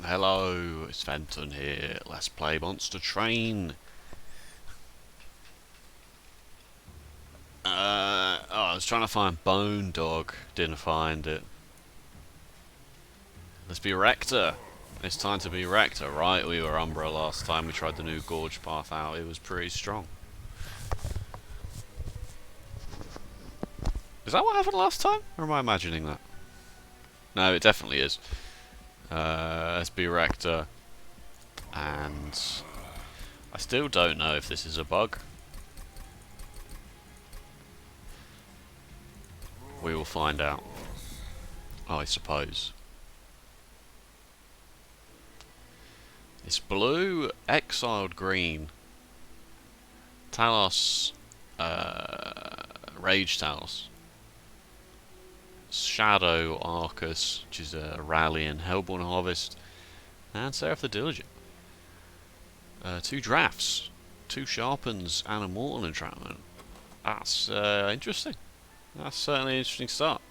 Hello, it's Fenton here. Let's play Monster Train. I was trying to find Bone Dog. Didn't find it. Let's be Rector. It's time to be Rector, right? We were Umbra last time. We tried the new Gorge path out. It was pretty strong. Is that what happened last time? Or am I imagining that? No, it definitely is. Let's be Rector. And I still don't know if this is a bug. We will find out. I suppose. It's blue, exiled green, Talos, Rage Talos, Shadow Arcus, which is a Rally and Hellborn Harvest, and Seraph the Diligent. 2 drafts, 2 sharpens, and a mortal entrapment. That's interesting. That's certainly an interesting start.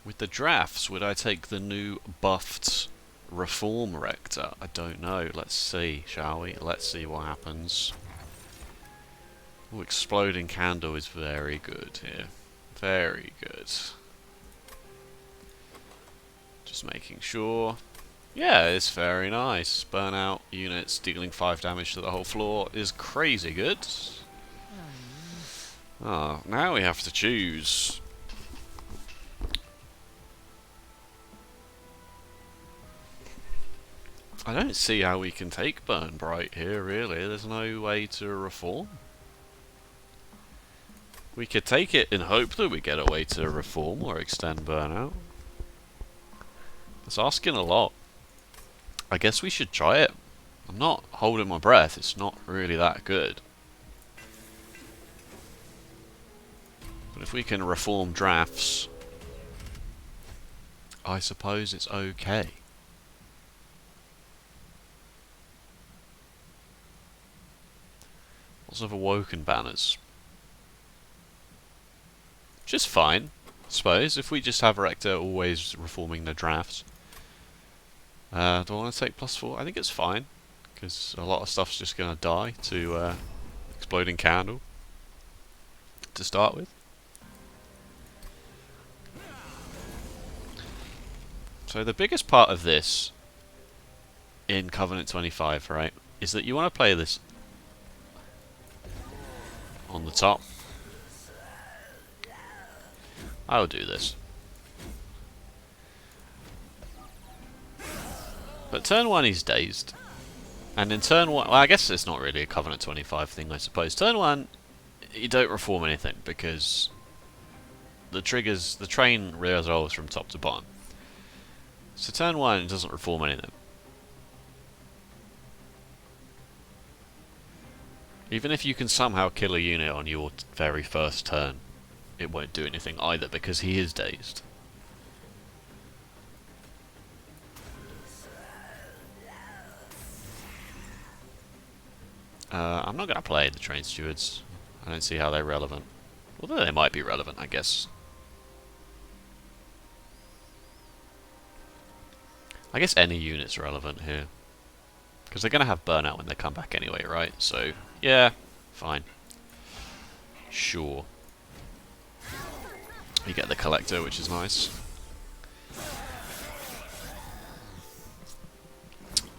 With the drafts, would I take the new buffed Reform Rector? I don't know. Let's see, shall we? Let's see what happens. Ooh, Exploding Candle is very good here. Very good. Just making sure. Yeah, it's very nice. Burnout units dealing 5 damage to the whole floor is crazy good. Oh, now we have to choose. I don't see how we can take Burn Bright here, really. There's no way to reform. We could take it in hope that we get a way to reform or extend Burnout. It's asking a lot. I guess we should try it. I'm not holding my breath. It's not really that good. But if we can reform drafts, I suppose it's okay. Lots of Awoken banners. Just fine, I suppose, if we just have Rector always reforming the drafts. Do I want to take +4? I think it's fine, because a lot of stuff's just going to die to Exploding Candle to start with. So the biggest part of this in Covenant 25, right, is that you want to play this on the top. I'll do this. But turn 1 he's dazed. And in turn 1, well, I guess it's not really a Covenant 25 thing, I suppose. Turn 1, you don't reform anything because the train resolves from top to bottom. So turn 1 doesn't reform anything. Even if you can somehow kill a unit on your very first turn, it won't do anything either because he is dazed. I'm not going to play the Train Stewards. I don't see how they're relevant. Although they might be relevant, I guess. I guess any unit's relevant here. Because they're going to have Burnout when they come back anyway, right? So, yeah, fine. Sure. You get the Collector, which is nice.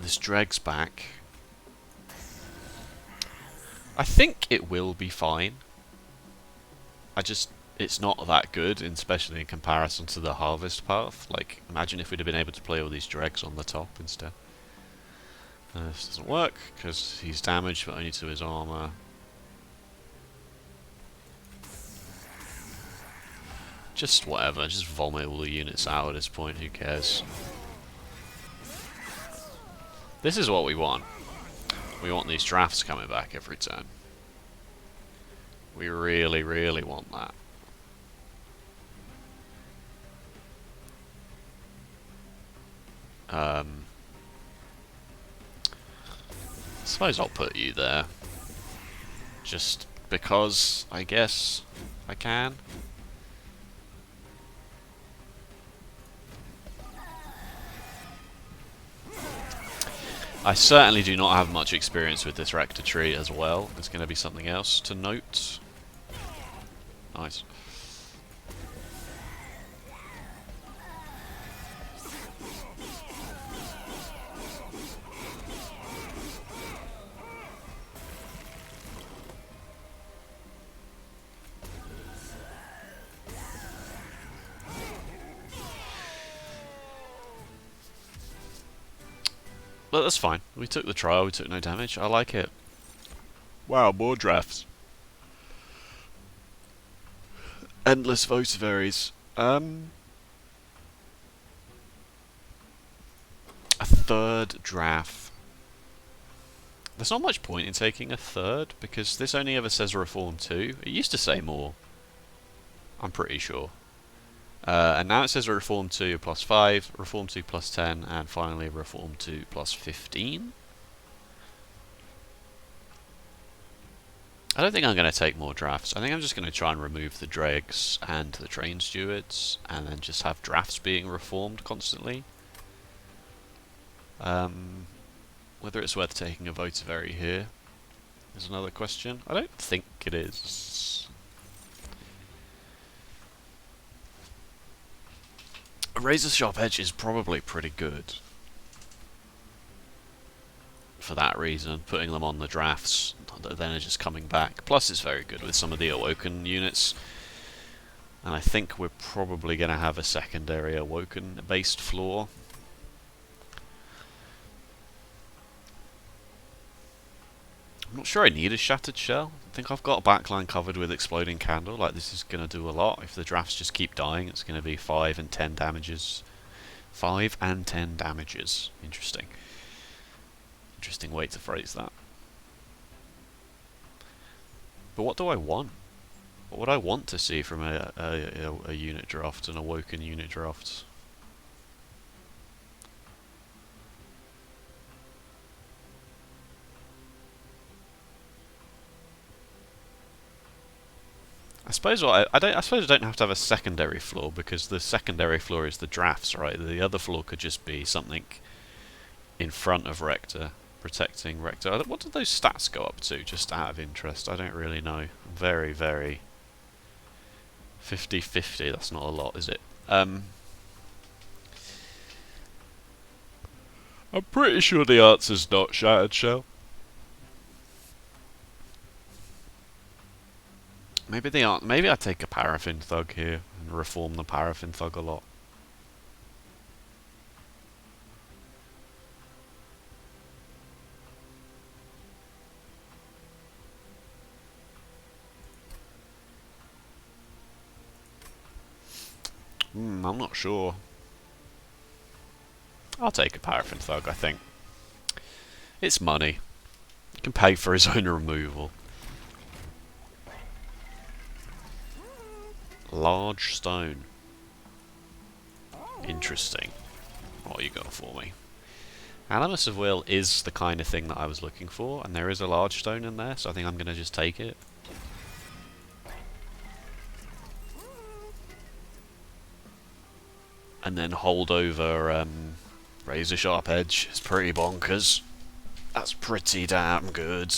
This Dreg's back. I think it will be fine. It's not that good, especially in comparison to the Harvest path. Like, imagine if we'd have been able to play all these Dregs on the top instead. This doesn't work, because he's damaged, but only to his armor. Just whatever, just vomit all the units out at this point, who cares? This is what we want. We want these drafts coming back every turn. We really, really want that. I suppose I'll put you there. Just because, I guess, I can. I certainly do not have much experience with this Rector tree as well. There's going to be something else to note. Nice. But that's fine. We took the trial, we took no damage. I like it. Wow, more drafts. Endless Votivaries. A third draft. There's not much point in taking a third, because this only ever says Reform 2. It used to say more. I'm pretty sure. And now it says Reform 2 plus 5, Reform 2 plus 10, and finally Reform 2 plus 15. I don't think I'm going to take more drafts. I think I'm just going to try and remove the dregs and the train stewards, and then just have drafts being reformed constantly. Whether it's worth taking a Votivary here is another question. I don't think it is. A Razor Sharp Edge is probably pretty good. For that reason, putting them on the drafts, then are just coming back. Plus it's very good with some of the Awoken units. And I think we're probably going to have a secondary Awoken based floor. I'm not sure I need a Shattered Shell. I think I've got a backline covered with Exploding Candle. Like, this is going to do a lot. If the drafts just keep dying, it's going to be 5 and 10 damages. 5 and 10 damages. Interesting. Interesting way to phrase that. But what do I want? What would I want to see from a unit draft, an Awoken unit draft? I suppose I suppose I don't have to have a secondary floor, because the secondary floor is the drafts, right? The other floor could just be something in front of Rector, protecting Rector. What do those stats go up to, just out of interest? I don't really know. Very, very 50-50, that's not a lot, is it? I'm pretty sure the answer's not Shattered Shell. Maybe they aren't. Maybe I take a Paraffin Thug here and reform the Paraffin Thug a lot. I'm not sure. I'll take a Paraffin Thug, I think. It's money. He can pay for his own removal. Large stone. Interesting. What you got for me? Animus of Will is the kind of thing that I was looking for, and there is a large stone in there, so I think I'm going to just take it. And then hold over Razor Sharp Edge. It's pretty bonkers. That's pretty damn good.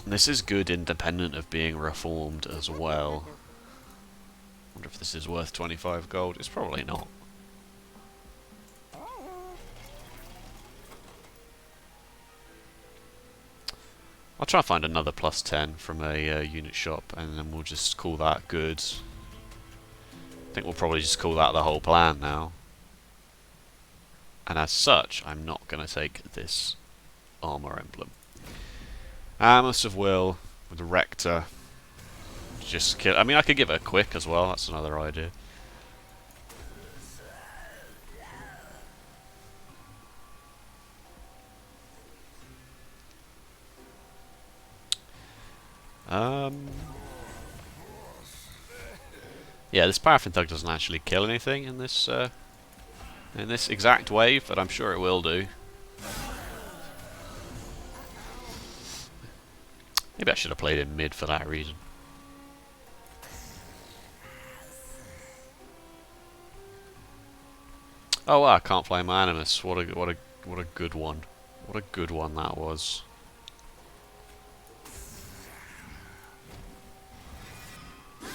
This is good independent of being reformed as well. Wonder if this is worth 25 gold. It's probably not. I'll try and find another plus 10 from a unit shop, and then we'll just call that good. I think we'll probably just call that the whole plan now. And as such, I'm not going to take this armor emblem. Animus of Will with the Rector. Just kill. I mean, I could give it a quick as well. That's another idea. Yeah, this Paraffin Thug doesn't actually kill anything in this exact wave, but I'm sure it will do. Maybe I should have played in mid for that reason. Oh wow, I can't play my Animus. What a good one. What a good one that was. I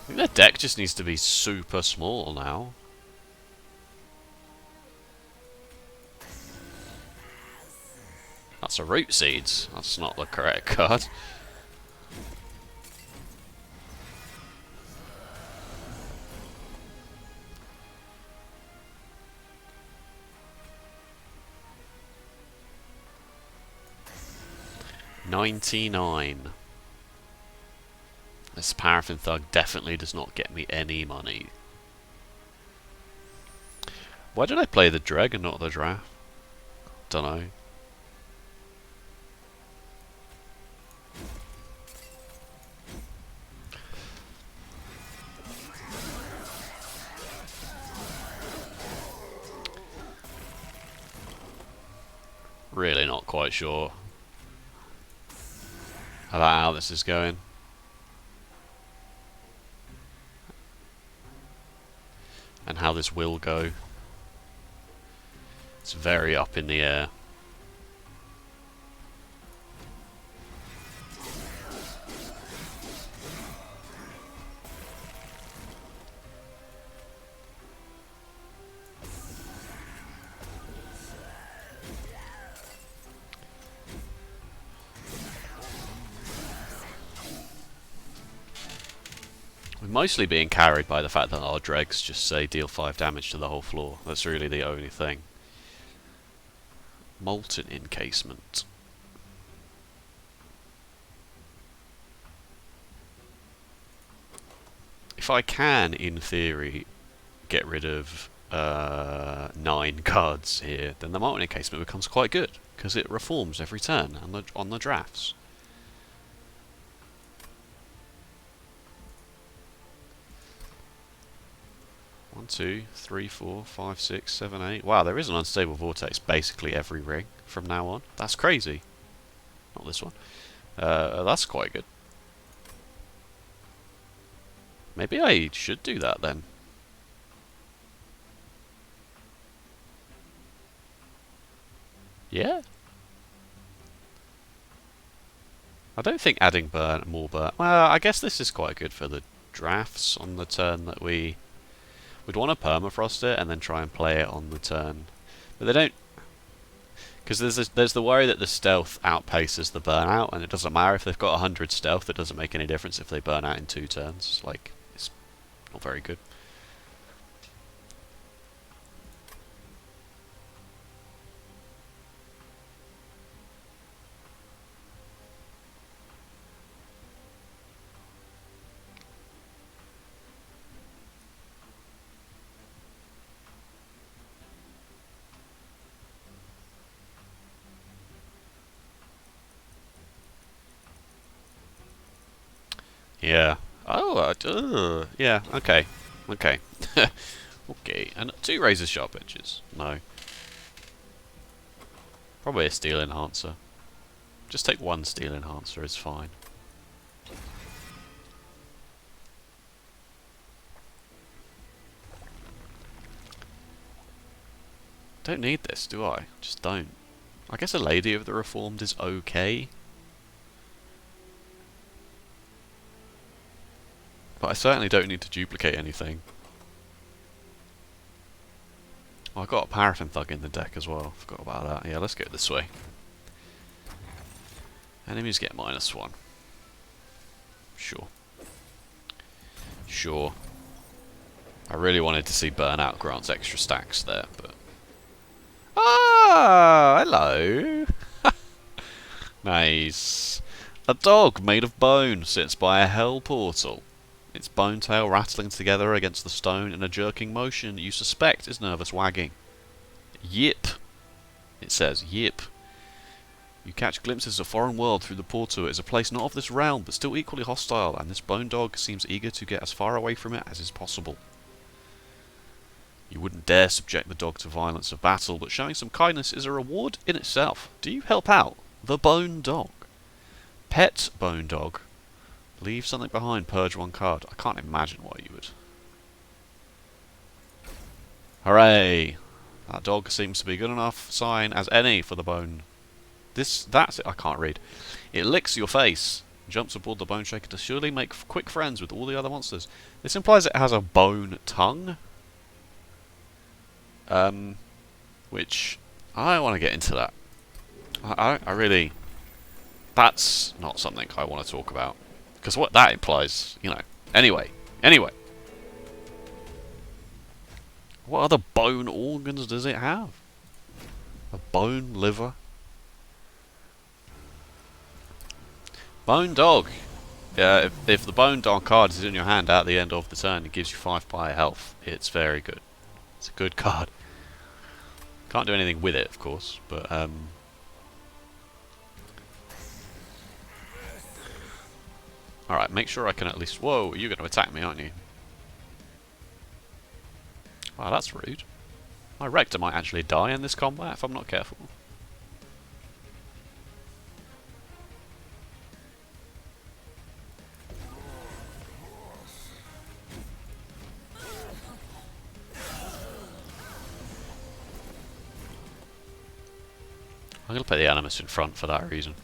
think their deck just needs to be super small now. That's a Root Seeds. That's not the correct card. $99. This Paraffin Thug definitely does not get me any money. Why did I play the Dreg and not the Draft? Dunno. Really not quite sure about how this is going. And how this will go. It's very up in the air. We're mostly being carried by the fact that our dregs just say deal 5 damage to the whole floor. That's really the only thing. Molten Encasement. If I can, in theory, get rid of 9 cards here, then the Molten Encasement becomes quite good, because it reforms every turn on the drafts. One, 2, 3, 4, 5, 6, 7, 8. Wow, there is an Unstable Vortex basically every ring from now on. That's crazy. Not this one. That's quite good. Maybe I should do that then. Yeah. I don't think adding more burn. Well, I guess this is quite good for the drafts on the turn that we'd want to permafrost it and then try and play it on the turn. But they don't, because there's the worry that the stealth outpaces the burnout, and it doesn't matter if they've got 100 stealth. It doesn't make any difference if they burn out in 2 turns. Like, it's not very good. Yeah. Oh, yeah, okay. Okay. Okay, and 2 razor sharp edges. No. Probably a steel enhancer. Just take 1 steel enhancer, it's fine. Don't need this, do I? Just don't. I guess a Lady of the Reformed is okay. But I certainly don't need to duplicate anything. Oh, I got a Paraffin Thug in the deck as well. Forgot about that. Yeah, let's go this way. Enemies get -1. Sure. Sure. I really wanted to see Burnout grants extra stacks there, but... Ah, hello! Nice. A dog made of bone sits by a hell portal. Its bone tail rattling together against the stone in a jerking motion you suspect is nervous wagging. Yip. It says, yip. You catch glimpses of a foreign world through the portal. It is a place not of this realm, but still equally hostile, and this bone dog seems eager to get as far away from it as is possible. You wouldn't dare subject the dog to violence of battle, but showing some kindness is a reward in itself. Do you help out? The bone dog. Pet bone dog. Leave something behind, purge 1 card. I can't imagine why you would. Hooray! That dog seems to be good enough sign as any for the bone. That's it. I can't read. It licks your face. Jumps aboard the bone shaker to surely make quick friends with all the other monsters. This implies it has a bone tongue. Which I don't want to get into that. I really. That's not something I want to talk about. Because what that implies, you know. Anyway. What other bone organs does it have? A bone liver? Bone dog. Yeah, if the bone dog card is in your hand at the end of the turn, it gives you 5 Pyre health. It's very good. It's a good card. Can't do anything with it, of course, but alright, make sure I can at least... Whoa, you're going to attack me, aren't you? Wow, that's rude. My Rector might actually die in this combat if I'm not careful. I'm going to put the Animus in front for that reason.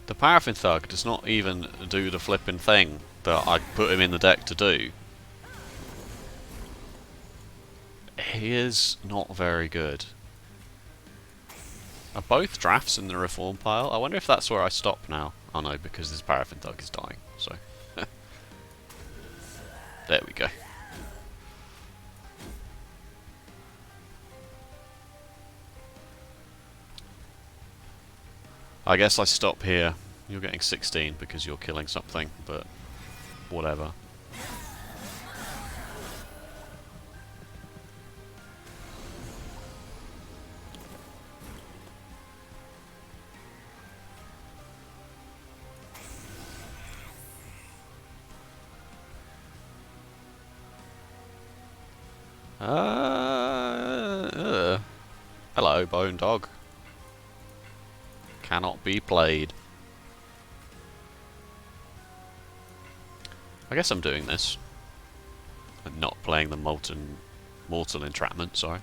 The Paraffin Thug does not even do the flipping thing that I put him in the deck to do. He is not very good. Are both drafts in the reform pile? I wonder if that's where I stop now. Oh no, because this Paraffin Thug is dying, so... There we go. I guess I stop here. You're getting 16 because you're killing something, but whatever. Hello, Bone Dog. Cannot be played. I guess I'm doing this. And not playing the Mortal Entrapment, sorry.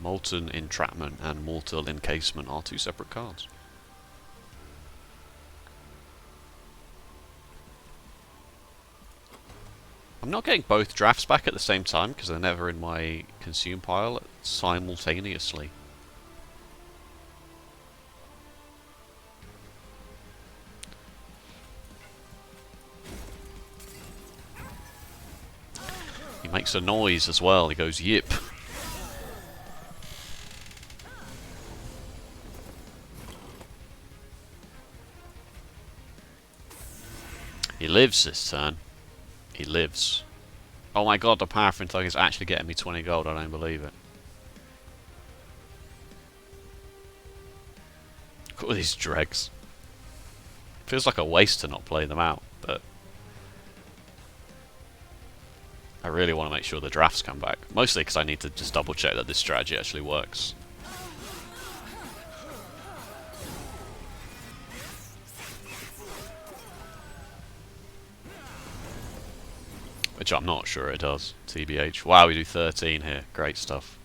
Molten Entrapment and Mortal Encasement are two separate cards. I'm not getting both drafts back at the same time because they're never in my consume pile simultaneously. He makes a noise as well, he goes yip. He lives this turn. He lives. Oh my god, the Paraffin Thug is actually getting me 20 gold, I don't believe it. Look at all these dregs. Feels like a waste to not play them out, but... I really want to make sure the drafts come back. Mostly because I need to just double check that this strategy actually works. Which I'm not sure it does, TBH. Wow, we do 13 here. Great stuff.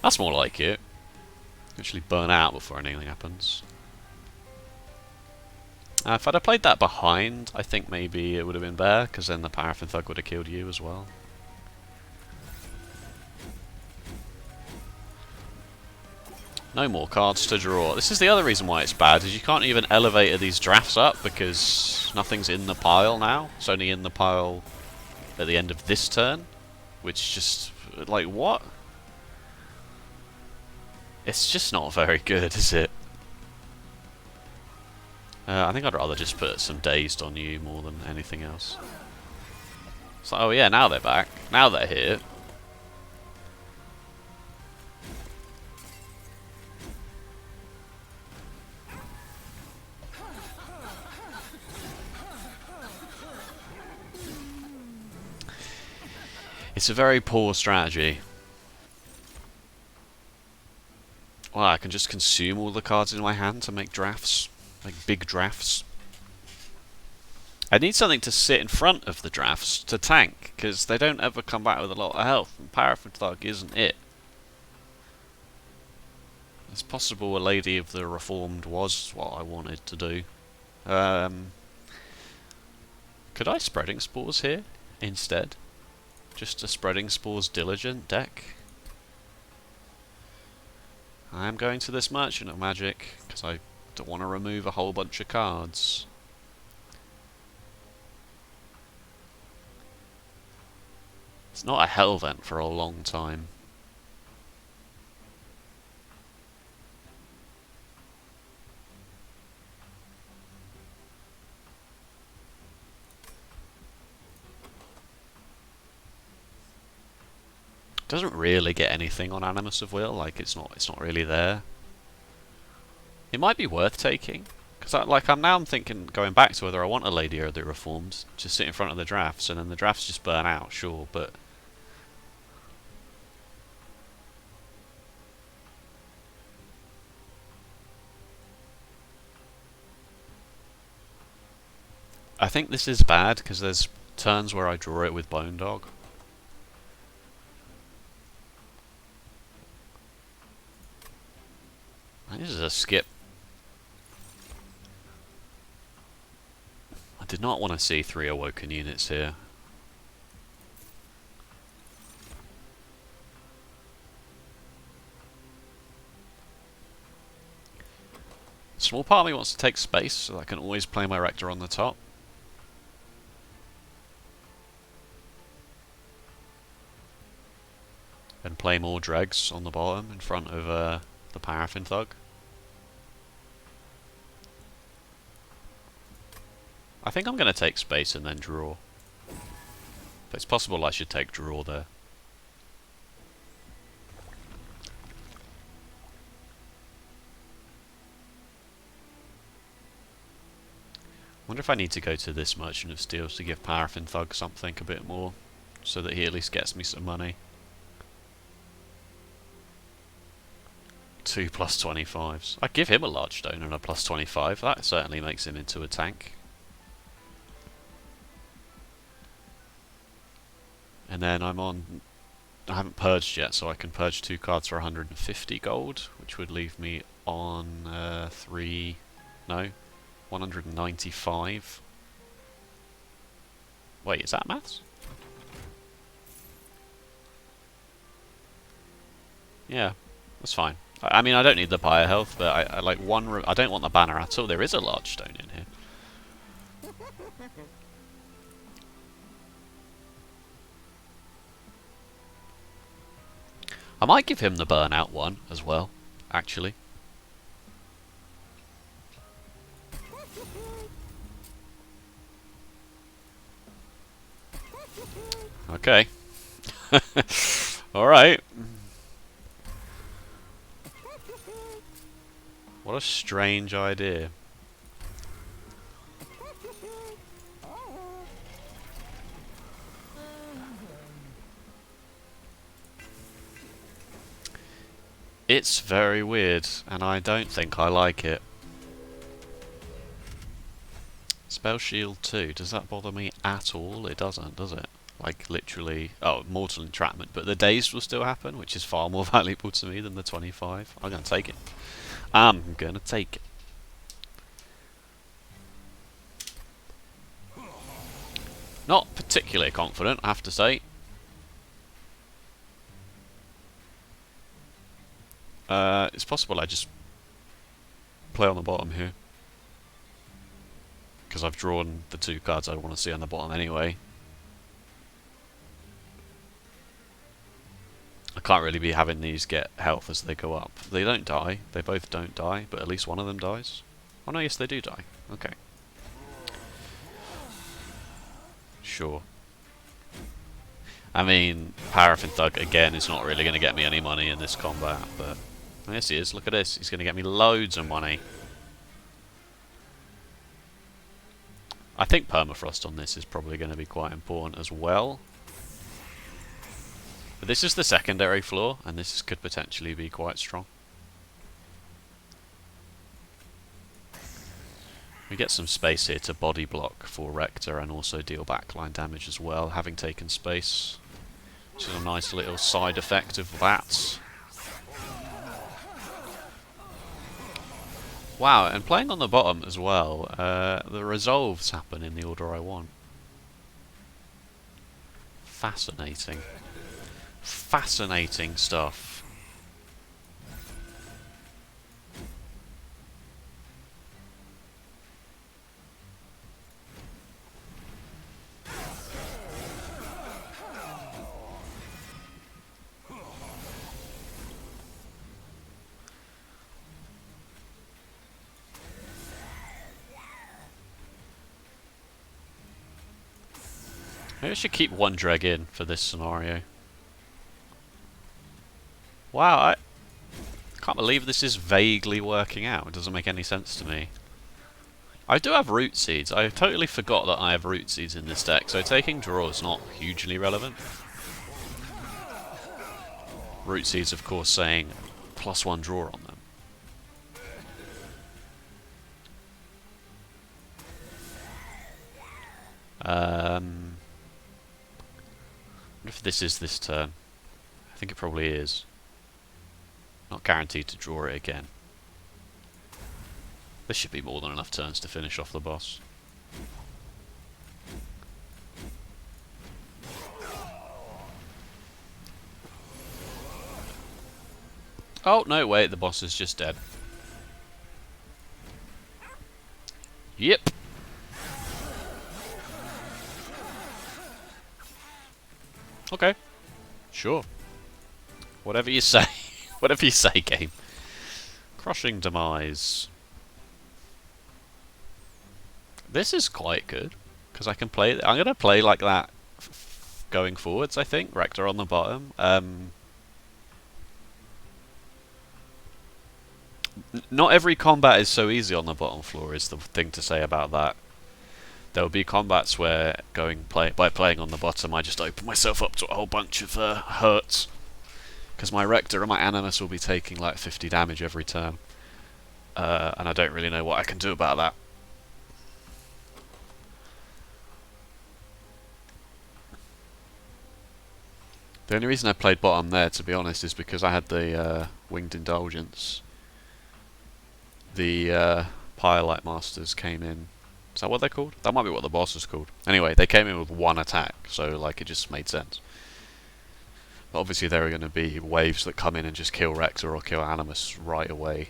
That's more like it. Actually burn out before anything happens. If I'd have played that behind, I think maybe it would have been better, because then the Paraffin Thug would have killed you as well. No more cards to draw. This is the other reason why it's bad, is you can't even elevate these drafts up because nothing's in the pile now. It's only in the pile at the end of this turn, which just, like, what? It's just not very good, is it? I think I'd rather just put some Dazed on you more than anything else. So, oh yeah, now they're back. Now they're here. It's a very poor strategy. Well, I can just consume all the cards in my hand to make drafts. Like big drafts. I need something to sit in front of the drafts to tank, because they don't ever come back with a lot of health, and Pyre Thug isn't it. It's possible a Lady of the Reformed was what I wanted to do. Could I Spreading Spores here instead? Just a Spreading Spores Diligent deck? I am going to this Merchant of Magic, because I don't want to remove a whole bunch of cards. It's not a Hellvent for a long time. Doesn't really get anything on Animus of Will, like it's not really there. It might be worth taking, because I'm thinking, going back to whether I want a Lady of the Reformed to sit in front of the drafts, and then the drafts just burn out, sure, but I think this is bad because there's turns where I draw it with Bone Dog. This is a skip. I did not want to see 3 Awoken units here. Small part of me wants to take space so I can always play my Rector on the top. And play more dregs on the bottom in front of the Paraffin Thug. I think I'm going to take space and then draw. But it's possible I should take draw there. Wonder if I need to go to this Merchant of Steel to give Paraffin Thug something a bit more, so that he at least gets me some money. 2 plus 25s. I'd give him a large stone and a plus 25. That certainly makes him into a tank. And then I haven't purged yet, so I can purge 2 cards for 150 gold, which would leave me on 195. Wait, is that maths? Yeah, that's fine. I mean, I don't need the Pyre health, but I like one. I don't want the banner at all. There is a large stone in here. I might give him the burnout one as well, actually. Okay. Alright. What a strange idea. It's very weird, and I don't think I like it. Spell Shield 2, does that bother me at all? It doesn't, does it? Like, literally... Oh, Mortal Entrapment, but the dazed will still happen, which is far more valuable to me than the 25. I'm gonna take it. I'm gonna take it. Not particularly confident, I have to say. It's possible I just play on the bottom here, because I've drawn the 2 cards I want to see on the bottom anyway. I can't really be having these get health as they go up. They don't die. They both don't die, but at least one of them dies. Oh no, yes they do die. Okay. Sure. I mean, Paraffin Thug again is not really going to get me any money in this combat, but yes he is. Look at this. He's going to get me loads of money. I think Permafrost on this is probably going to be quite important as well. But this is the secondary floor, and this could potentially be quite strong. We get some space here to body block for Rector and also deal backline damage as well, having taken space. Which is a nice little side effect of that. Wow, and playing on the bottom as well, the resolves happen in the order I want. Fascinating. Fascinating stuff. Maybe I should keep one dreg in for this scenario. Wow, I can't believe this is vaguely working out. It doesn't make any sense to me. I do have root seeds. I totally forgot that I have root seeds in this deck, so taking draw is not hugely relevant. Root seeds, of course, saying +1 draw on them. I wonder if this is this turn. I think it probably is. Not guaranteed to draw it again. This should be more than enough turns to finish off the boss. Oh, no, wait, the boss is just dead. Yep. Okay. Sure. Whatever you say. Whatever you say, game. Crushing Demise. This is quite good, because I can play... I'm going to play like that going forwards, I think. Rector on the bottom. Not every combat is so easy on the bottom floor, is the thing to say about that. There will be combats where by playing on the bottom, I just open myself up to a whole bunch of hurts. Because my Rector and my Animus will be taking like 50 damage every turn. And I don't really know what I can do about that. The only reason I played bottom there, to be honest, is because I had the Winged Indulgence. The Pyre Masters came in. Is that what they're called? That might be what the boss is called. Anyway, they came in with one attack, so like it just made sense. But obviously there are going to be waves that come in and just kill Rector or kill Animus right away.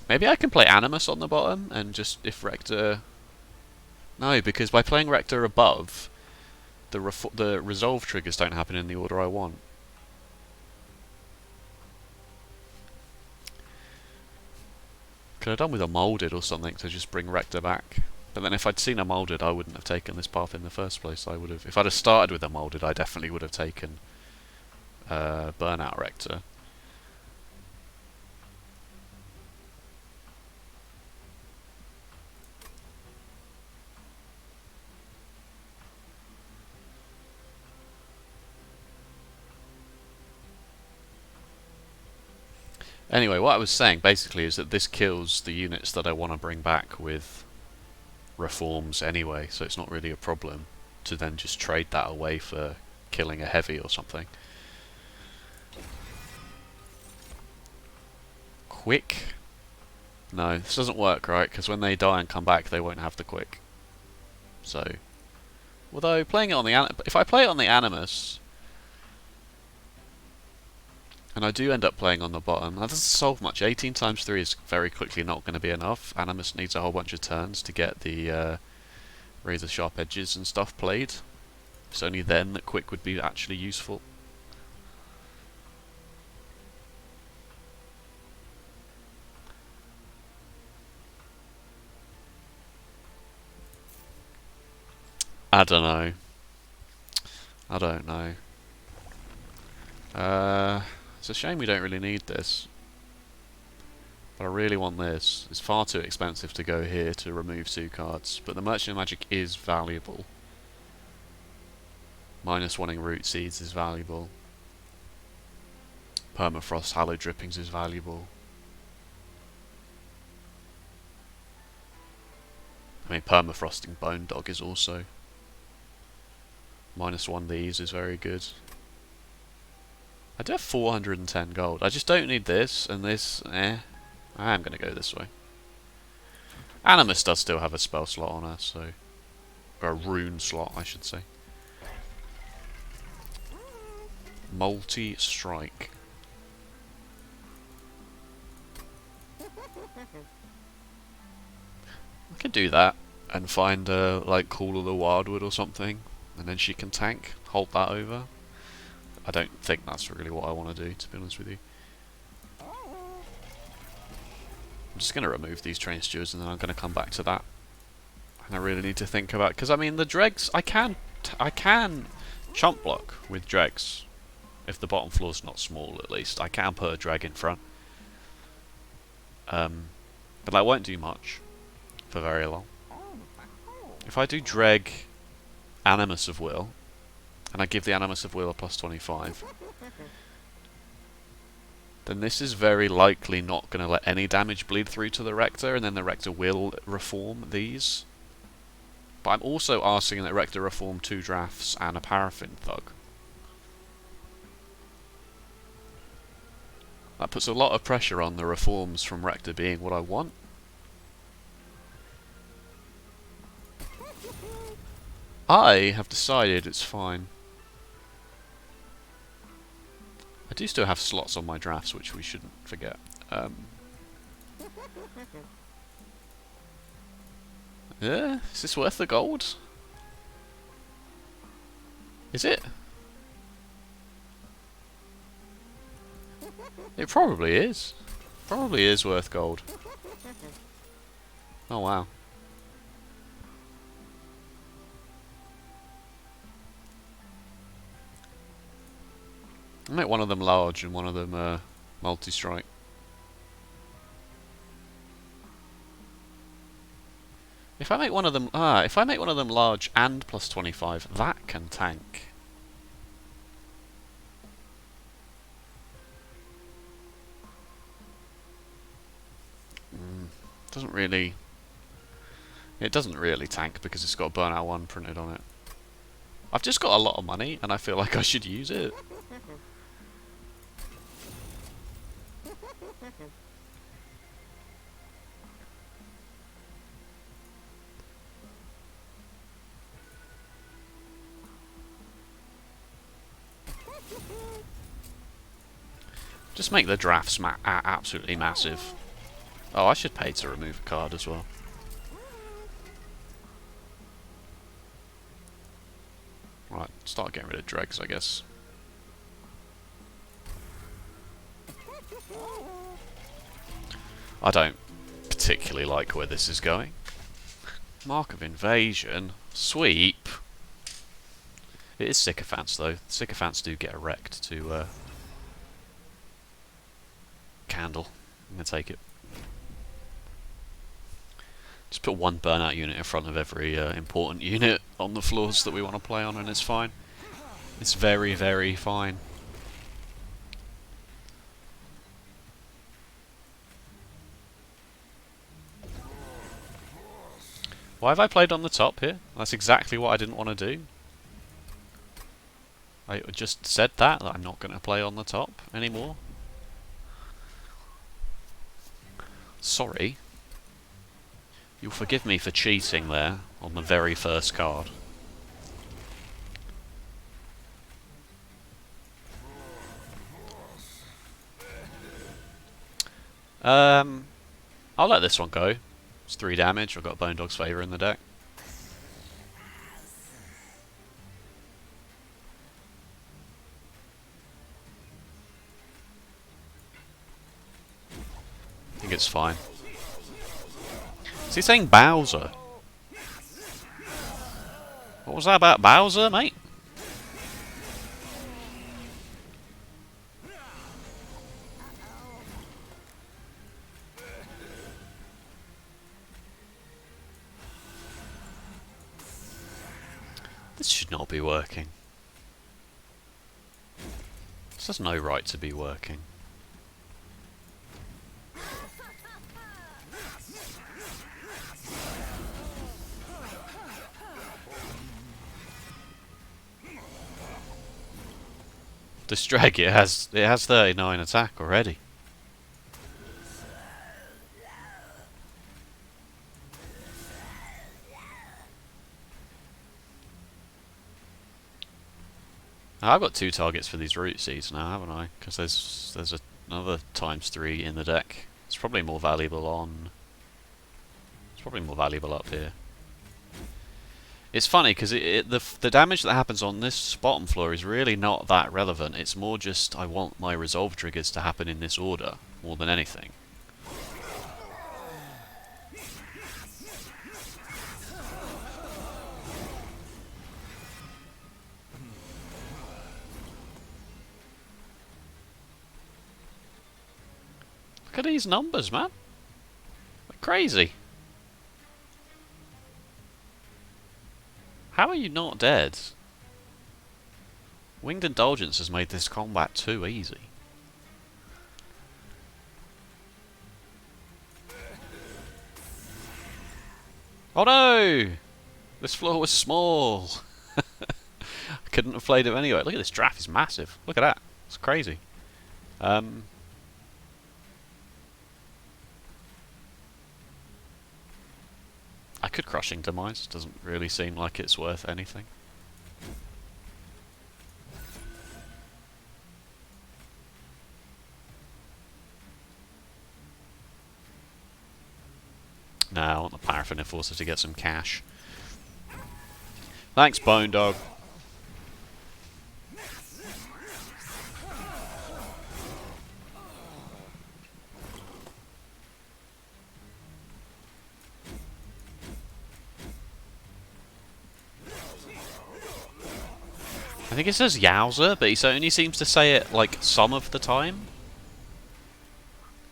Maybe I can play Animus on the bottom and just if Rector... No, because by playing Rector above, the resolve triggers don't happen in the order I want. Could have done with a Moulded or something to just bring Rector back. But then if I'd seen a Moulded, I wouldn't have taken this path in the first place. I would have, if I'd have started with a Moulded, I definitely would have taken Burnout Rector. Anyway, what I was saying basically is that this kills the units that I want to bring back with reforms anyway, so it's not really a problem to then just trade that away for killing a heavy or something. Quick? No, this doesn't work, right? Because when they die and come back, they won't have the quick. So, although playing it on the if I play it on the Animus, and I do end up playing on the bottom, that doesn't solve much. 18 times 3 is very quickly not going to be enough. Animus needs a whole bunch of turns to get the razor sharp edges and stuff played. It's only then that quick would be actually useful. I don't know. I don't know. It's a shame we don't really need this. But I really want this. It's far too expensive to go here to remove 2 cards. But the Merchant of Magic is valuable. Minus wanting Root Seeds is valuable. Permafrost Hallowed Drippings is valuable. I mean, permafrosting Bone Dog is also -1 these is very good. I do have 410 gold. I just don't need this, and this, I am going to go this way. Animus does still have a spell slot on her, so... or a rune slot, I should say. Multi-strike. I can do that, and find, like, Call of the Wildwood or something, and then she can tank, hold that over. I don't think that's really what I want to do, to be honest with you. I'm just going to remove these train stewards, and then I'm going to come back to that. And I really need to think about, because I mean the dregs, I can chump block with dregs, if the bottom floor's not small at least. I can put a dreg in front, but that won't do much for very long. If I do dreg Animus of Will, and I give the Animus of Will a +25, then this is very likely not going to let any damage bleed through to the Rector, and then the Rector will reform these. But I'm also asking that Rector reform 2 drafts and a Paraffin Thug. That puts a lot of pressure on the reforms from Rector being what I want. I have decided it's fine. I do still have slots on my drafts, which we shouldn't forget. Yeah, is this worth the gold? Is it? It probably is. Probably is worth gold. Oh wow. I'll make one of them large and one of them multi-strike. If I make one of them, if I make one of them large and +25, that can tank. Doesn't really. It doesn't really tank because it's got Burnout 1 printed on it. I've just got a lot of money and I feel like I should use it. Just make the drafts absolutely massive. Oh, I should pay to remove a card as well. Right, start getting rid of dregs, I guess. I don't particularly like where this is going. Mark of Invasion. Sweep. It is Sycophants, though. Sycophants do get erect to Candle. I'm going to take it. Just put one burnout unit in front of every important unit on the floors that we want to play on, and it's fine. It's very, very fine. Why have I played on the top here? That's exactly what I didn't want to do. I just said that I'm not going to play on the top anymore. Sorry. You'll forgive me for cheating there on the very first card. I'll let this one go. It's 3 damage. I've got Bone Dog's Favour in the deck. I think it's fine. Is he saying Bowser? What was that about Bowser, mate? This should not be working. This has no right to be working. This drag, it has 39 attack already. Now, I've got 2 targets for these root seeds now, haven't I? Because there's another ×3 in the deck. It's probably more valuable on. It's probably more valuable up here. It's funny because the damage that happens on this bottom floor is really not that relevant. It's more just I want my resolve triggers to happen in this order more than anything. Look at these numbers, man. They're crazy. How are you not dead? Winged Indulgence has made this combat too easy. Oh no! This floor was small. I couldn't have played it anyway. Look at this draft, it's massive. Look at that. It's crazy. I could Crushing Demise, doesn't really seem like it's worth anything. Now I want the Paraffin Enforcer to get some cash. Thanks, Bone Dog. I think it says Yowza, but he only seems to say it like some of the time.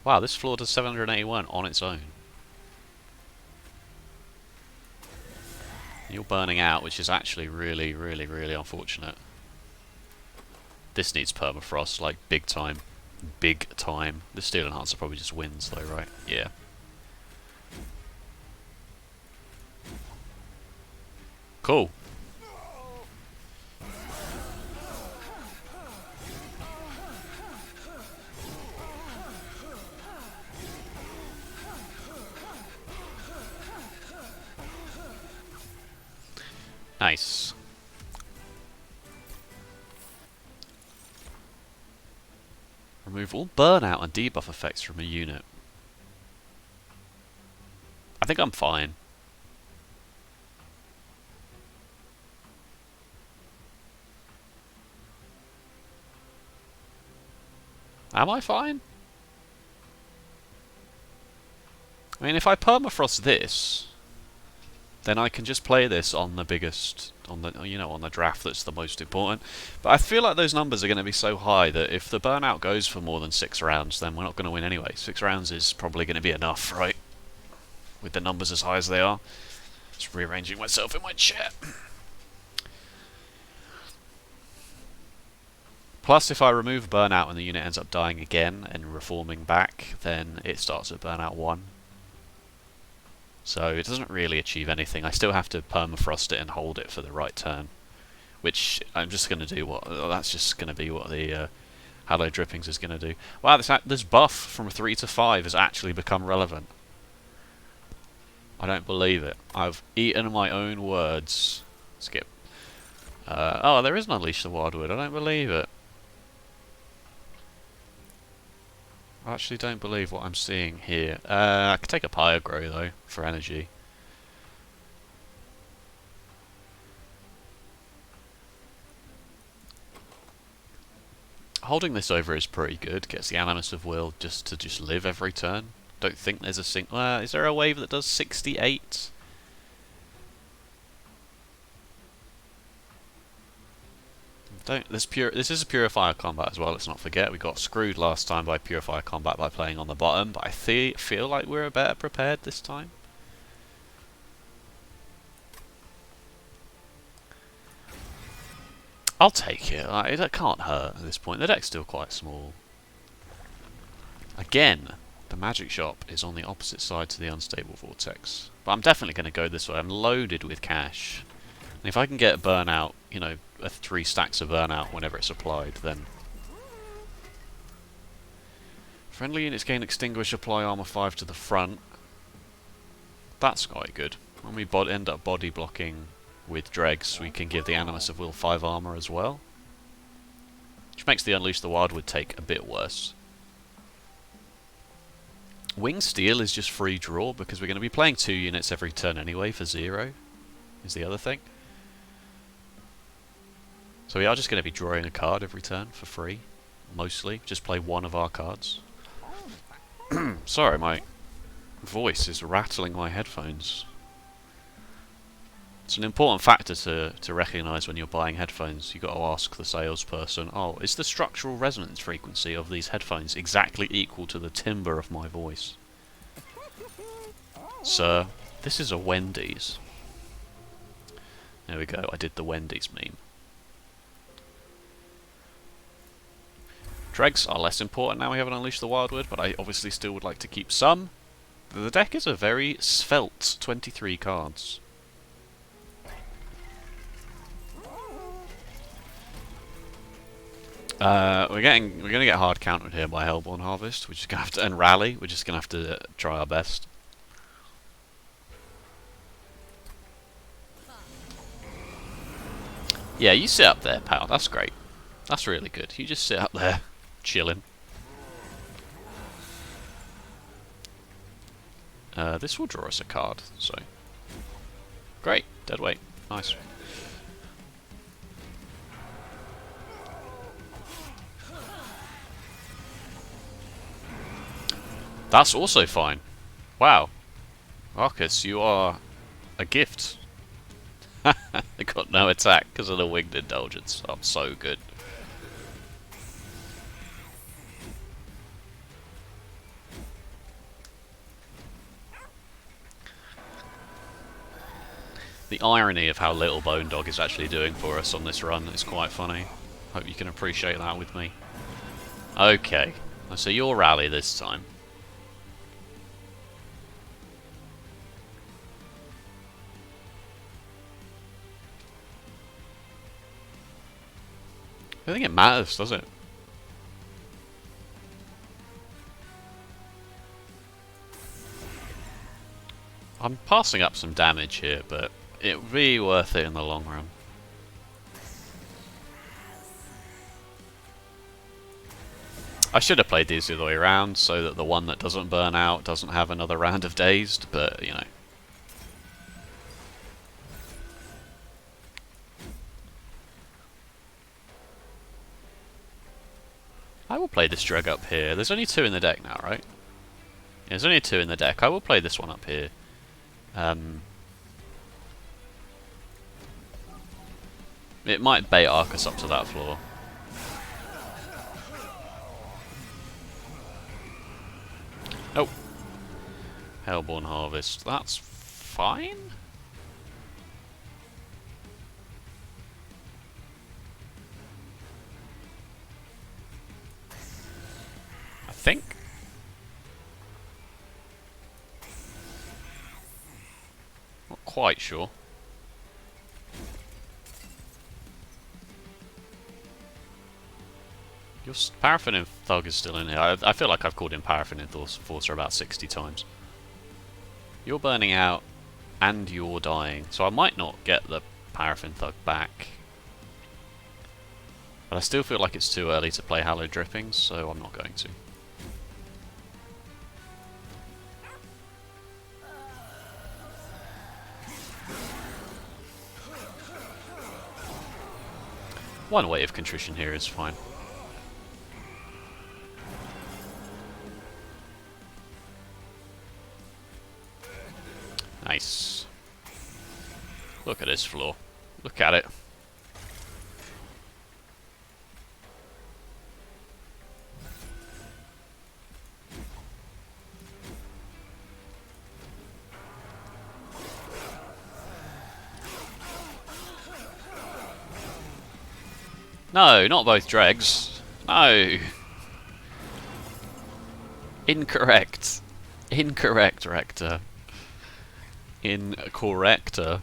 Wow, this floor does 781 on its own. You're burning out, which is actually really, really, really unfortunate. This needs permafrost, like big time. Big time. The Steel Enhancer probably just wins though, right? Yeah. Cool. Nice. Remove all burnout and debuff effects from a unit. I think I'm fine. Am I fine? I mean, if I permafrost this, then I can just play this on the biggest, on the draft that's the most important. But I feel like those numbers are going to be so high that if the burnout goes for more than 6 rounds, then we're not going to win anyway. 6 rounds is probably going to be enough, right? With the numbers as high as they are. Just rearranging myself in my chair. Plus, if I remove burnout and the unit ends up dying again and reforming back, then it starts at burnout 1. So it doesn't really achieve anything. I still have to permafrost it and hold it for the right turn. Which I'm just going to do that's just going to be what the Hallowed Drippings is going to do. Wow, this buff from 3 to 5 has actually become relevant. I don't believe it. I've eaten my own words. Skip. Oh, there is an Unleash the Wildwood. I don't believe it. I actually don't believe what I'm seeing here. I could take a Pyre Grow though, for energy. Holding this over is pretty good. Gets the Animus of Will to live every turn. Don't think there's a single. Is there a wave that does 68? This is a Purifier combat as well, let's not forget. We got screwed last time by Purifier combat by playing on the bottom, but I feel like we're better prepared this time. I'll take it. It can't hurt at this point. The deck's still quite small. Again, the magic shop is on the opposite side to the unstable vortex. But I'm definitely going to go this way. I'm loaded with cash. And if I can get burnout, 3 stacks of burnout whenever it's applied, then Friendly units gain extinguish, apply armor 5 to the front. That's quite good. When we end up body blocking with dregs, we can give the Animus of Will 5 armor as well. Which makes the Unleash the Wildwood take a bit worse. Wing Steel is just free draw because we're going to be playing 2 units every turn anyway for 0, is the other thing. So we are just going to be drawing a card every turn for free, mostly. Just play one of our cards. Sorry, my voice is rattling my headphones. It's an important factor to recognise when you're buying headphones. You've got to ask the salesperson, oh, is the structural resonance frequency of these headphones exactly equal to the timbre of my voice? Sir, this is a Wendy's. There we go, I did the Wendy's meme. Dregs are less important now we haven't unleashed the Wildwood, but I obviously still would like to keep some. The deck is a very svelte 23 cards. We're gonna get hard countered here by Hellborn Harvest. We're just gonna have to, and Rally. We're just gonna have to try our best. Yeah, you sit up there, pal. That's great. That's really good. You just sit up there, chilling. This will draw us a card. So great, deadweight. Nice. That's also fine. Wow. Arcus, you are a gift. They got no attack because of the Winged Indulgence. I'm so good. The irony of how little Bone Dog is actually doing for us on this run is quite funny. Hope you can appreciate that with me. Okay, so your Rally this time. I don't think it matters, does it? I'm passing up some damage here, but it would be worth it in the long run. I should have played these the other way around, so that the one that doesn't burn out doesn't have another round of dazed, but, you know. I will play this drug up here. There's only 2 in the deck now, right? Yeah, there's only 2 in the deck. I will play this one up here. It might bait Arcus up to that floor. Nope. Hellborn Harvest. That's fine? I think. Not quite sure. Your Paraffin and Thug is still in here. I feel like I've called him Paraffin and Enforcer about 60 times. You're burning out, and you're dying, so I might not get the Paraffin Thug back. But I still feel like it's too early to play Hallowed Drippings, so I'm not going to. One Weight of Contrition here is fine. Nice. Look at this floor. Look at it. No, not both dregs. No. Incorrect. Incorrect, Rector. Incorrector.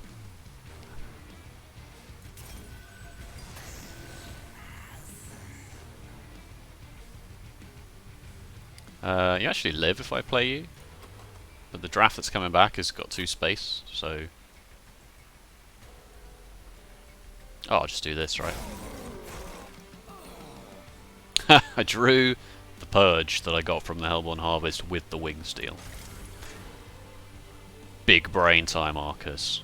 You actually live if I play you, but the draft that's coming back has got 2 space, so... Oh, I'll just do this, right? I drew the Purge that I got from the Hellborn Harvest with the Wing Steel. Big brain time, Arcus.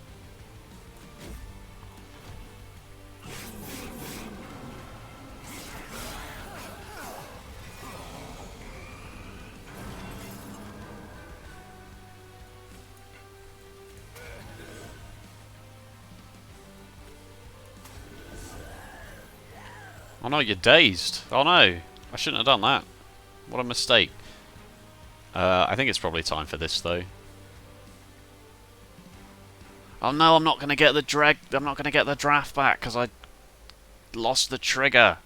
Oh no, you're dazed. Oh no, I shouldn't have done that. What a mistake. I think it's probably time for this though. Oh no, I'm not going to get the I'm not going to get the draft back because I lost the trigger.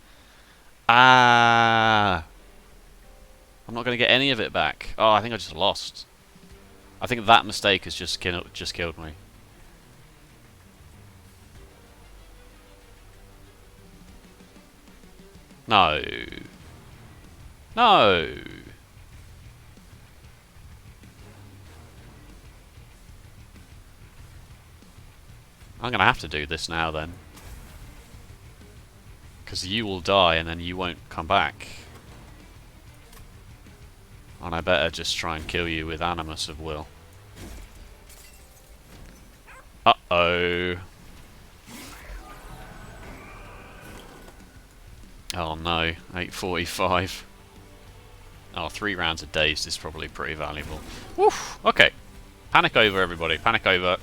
Ah. I'm not going to get any of it back. Oh, I think I just lost. I think that mistake has just killed me. No. No. I'm going to have to do this now then. Because you will die and then you won't come back. And I better just try and kill you with Animus of Will. Uh-oh. Oh no, 845. Oh, 3 rounds of dazed is probably pretty valuable. Woof! Okay. Panic over, everybody. Panic over.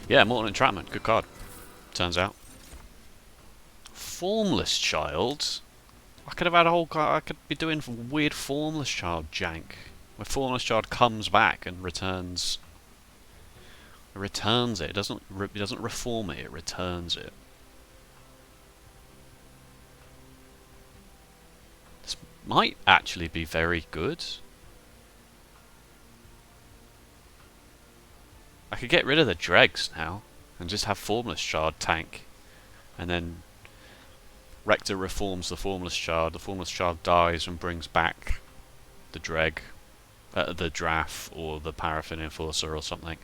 Yeah, Mortal Entrapment. Good card. Turns out. Formless Child? I could have had a whole... I could be doing weird Formless Child jank. Where Formless Child comes back and returns... It returns it. It doesn't reform it. It returns it. This might actually be very good. I could get rid of the dregs now and just have Formless Shard tank, and then Rector reforms the Formless Shard. The Formless Shard dies and brings back the dreg, the Draff or the Paraffin Enforcer or something.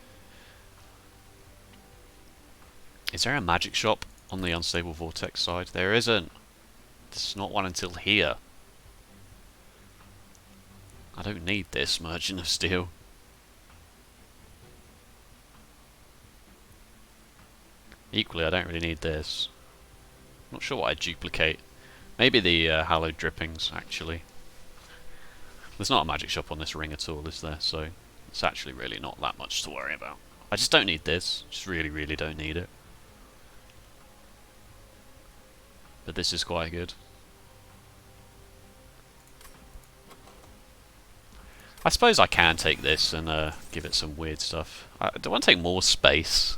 Is there a magic shop on the Unstable Vortex side? There isn't. There's not one until here. I don't need this Merchant of Steel. Equally, I don't really need this. Not sure what I'd duplicate. Maybe the hallowed drippings, actually. There's not a magic shop on this ring at all, is there? So it's actually really not that much to worry about. I just don't need this. Just really, really don't need it. But this is quite good. I suppose I can take this and give it some weird stuff. I don't want to take more space.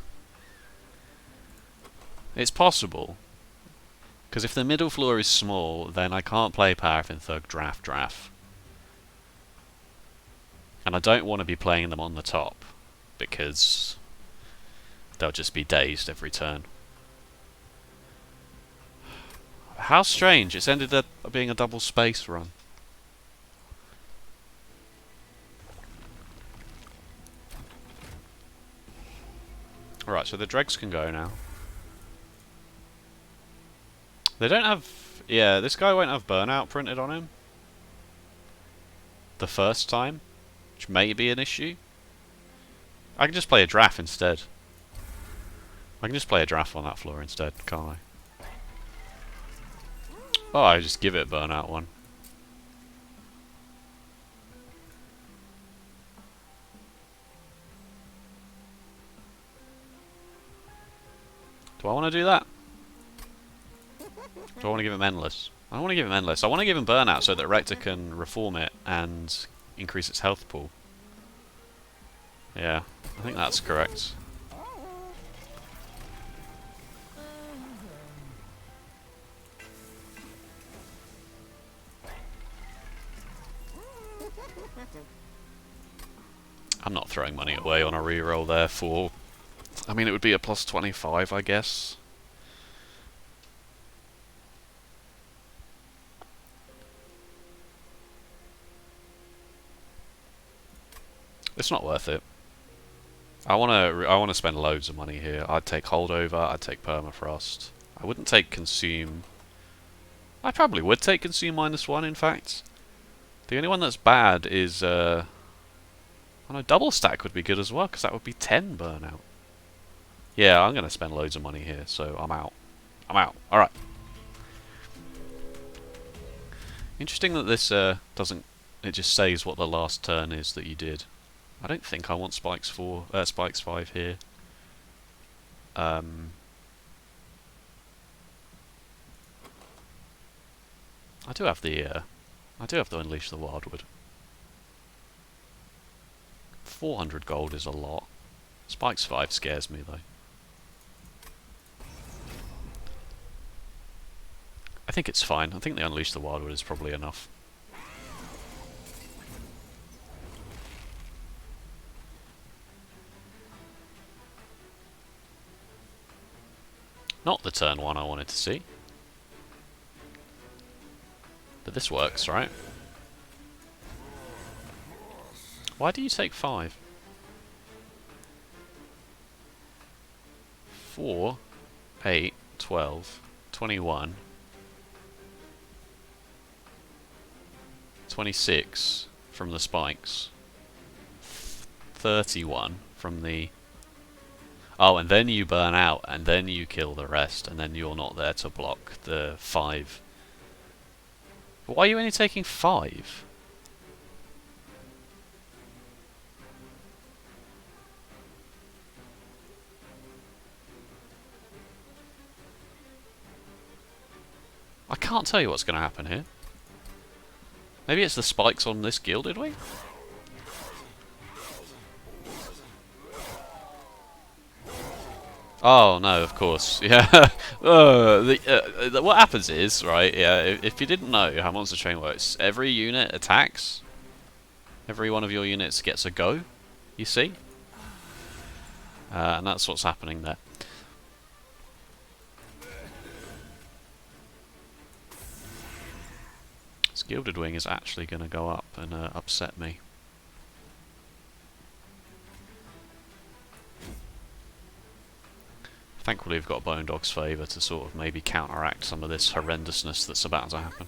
It's possible. Because if the middle floor is small, then I can't play Paraffin Thug Draff. And I don't want to be playing them on the top, because they'll just be dazed every turn. How strange, it's ended up being a double space run. Alright, so the dregs can go now. They don't have... Yeah, this guy won't have Burnout printed on him. The first time. Which may be an issue. I can just play a Draff instead. I can just play a Draff on that floor instead, can't I? Oh, I just give it Burnout one. Do I want to do that? Do I want to give him Endless? I don't want to give him Endless. I want to give him Burnout so that Rector can reform it and increase its health pool. Yeah, I think that's correct. I'm not throwing money away on a reroll there for I mean, it would be a plus 25, I guess. It's not worth it. I wanna spend loads of money here. I'd take holdover. I'd take permafrost. I wouldn't take consume. I probably would take consume -1. In fact, the only one that's bad is I know double stack would be good as well because that would be 10 burnout. Yeah, I'm gonna spend loads of money here, so I'm out. I'm out. All right. Interesting that this doesn't. It just says what the last turn is that you did. I don't think I want spikes 5 here. I do have the Unleash the Wildwood. 400 gold is a lot. Spikes 5 scares me though. I think it's fine. I think the Unleash the Wildwood is probably enough. Not the turn 1 I wanted to see. But this works, right? Why do you take 5? 4, 8, 12, 21, 26 from the spikes, 31 from the... Oh, and then you burn out, and then you kill the rest, and then you're not there to block the 5. But why are you only taking 5? I can't tell you what's going to happen here. Maybe it's the spikes on this Gilded Wing? Oh no, of course, yeah. What happens is, right? Yeah, if you didn't know how Monster Train works, every unit attacks. Every one of your units gets a go. You see, and that's what's happening there. This Gilded Wing is actually going to go up and upset me. Thankfully we've got Bone Dog's favour to sort of maybe counteract some of this horrendousness that's about to happen.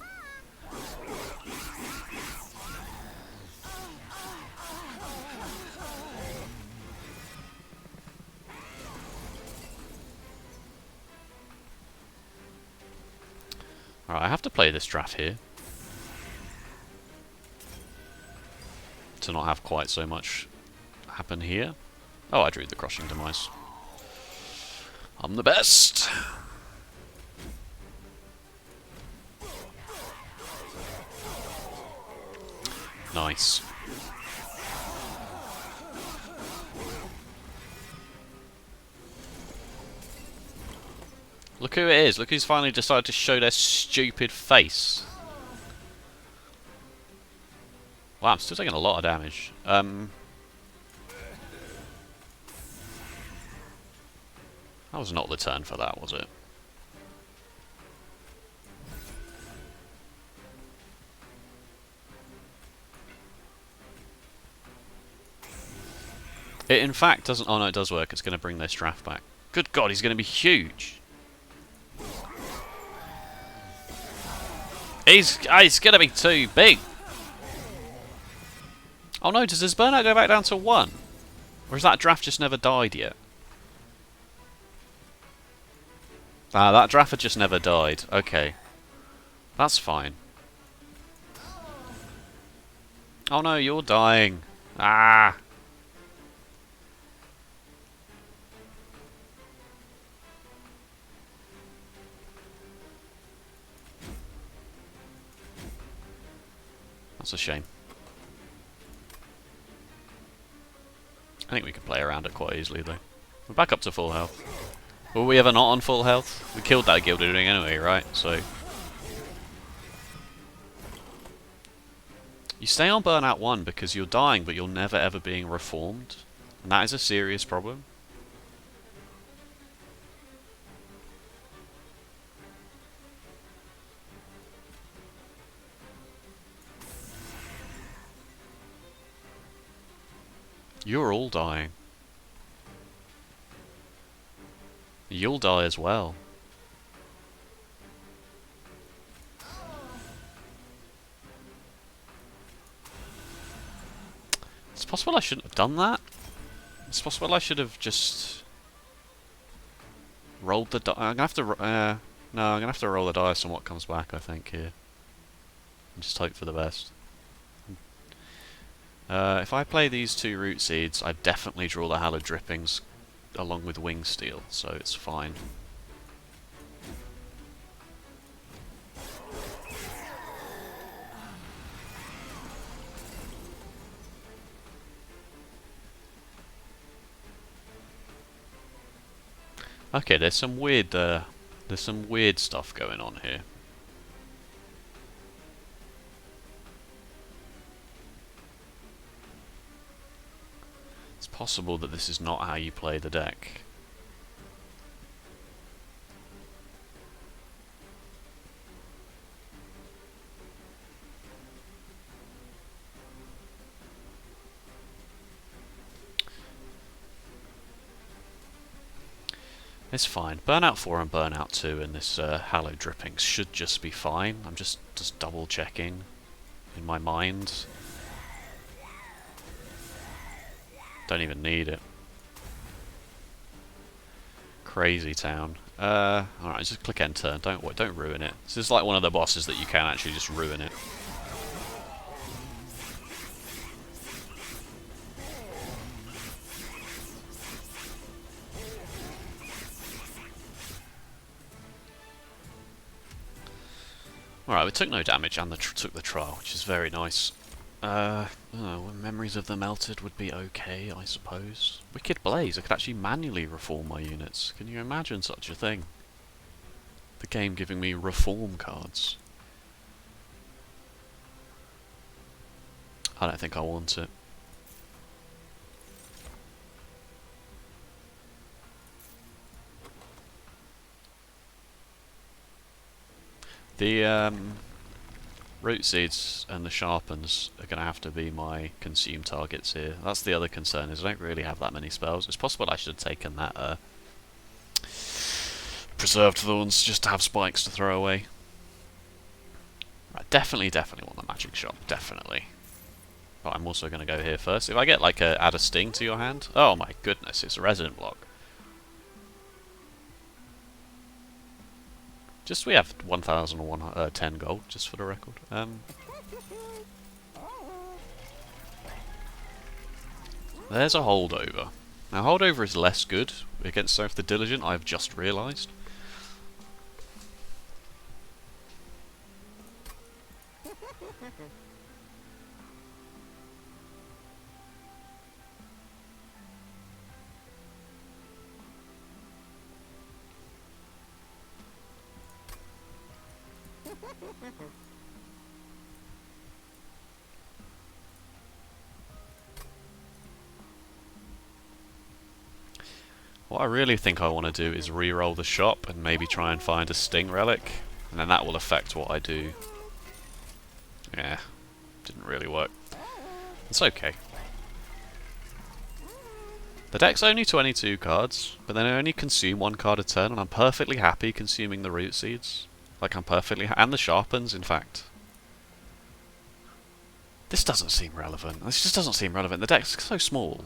Alright, I have to play this draft here to not have quite so much happen here. Oh, I drew the Crushing Demise. I'm the best! Nice. Look who it is. Look who's finally decided to show their stupid face. Wow, I'm still taking a lot of damage. That was not the turn for that, was it? It in fact doesn't... Oh no, it does work. It's going to bring this draft back. Good God, he's going to be huge. He's going to be too big. Oh no, does his burnout go back down to 1? Or has that draft just never died yet? Ah, that draft had just never died. Okay. That's fine. Oh no, you're dying. Ah! That's a shame. I think we can play around it quite easily though. We're back up to full health. Were we ever not on full health? We killed that Gilded Ring anyway, right? So... You stay on Burnout 1 because you're dying but you're never ever being reformed. And that is a serious problem. You're all dying. You'll die as well. It's possible I shouldn't have done that. It's possible I should have just rolled the die. I'm gonna have to. No, I'm gonna have to roll the dice on what comes back. I think here. And just hope for the best. If I play these 2 root seeds, I definitely draw the hallowed drippings along with wing steel, so it's fine. Okay, there's some weird stuff going on here. It's possible that this is not how you play the deck. It's fine. Burnout 4 and Burnout 2 and this Hallowed Drippings should just be fine. I'm just double checking in my mind. Don't even need it. Crazy town. Alright, just click enter. Don't ruin it. This is like one of the bosses that you can actually just ruin it. Alright, we took no damage and took the trial, which is very nice. Memories of the Melted would be okay, I suppose. Wicked Blaze, I could actually manually reform my units. Can you imagine such a thing? The game giving me reform cards. I don't think I want it. The root seeds and the sharpens are going to have to be my consume targets here. That's the other concern, is I don't really have that many spells. It's possible I should have taken that preserved thorns just to have spikes to throw away. Right, definitely want the magic shop, definitely. But I'm also going to go here first. If I get like add a sting to your hand, oh my goodness, it's a resident block. Just we have 1,110 gold, just for the record. There's a holdover. Now holdover is less good against Seraph the Diligent, I've just realised. What I really think I want to do is re-roll the shop and maybe try and find a sting relic, and then that will affect what I do. Yeah, didn't really work. It's okay. The deck's only 22 cards, but then I only consume 1 card a turn, and I'm perfectly happy consuming the root seeds. Like, I'm perfectly and the sharpens, in fact. This doesn't seem relevant. This just doesn't seem relevant. The deck's so small.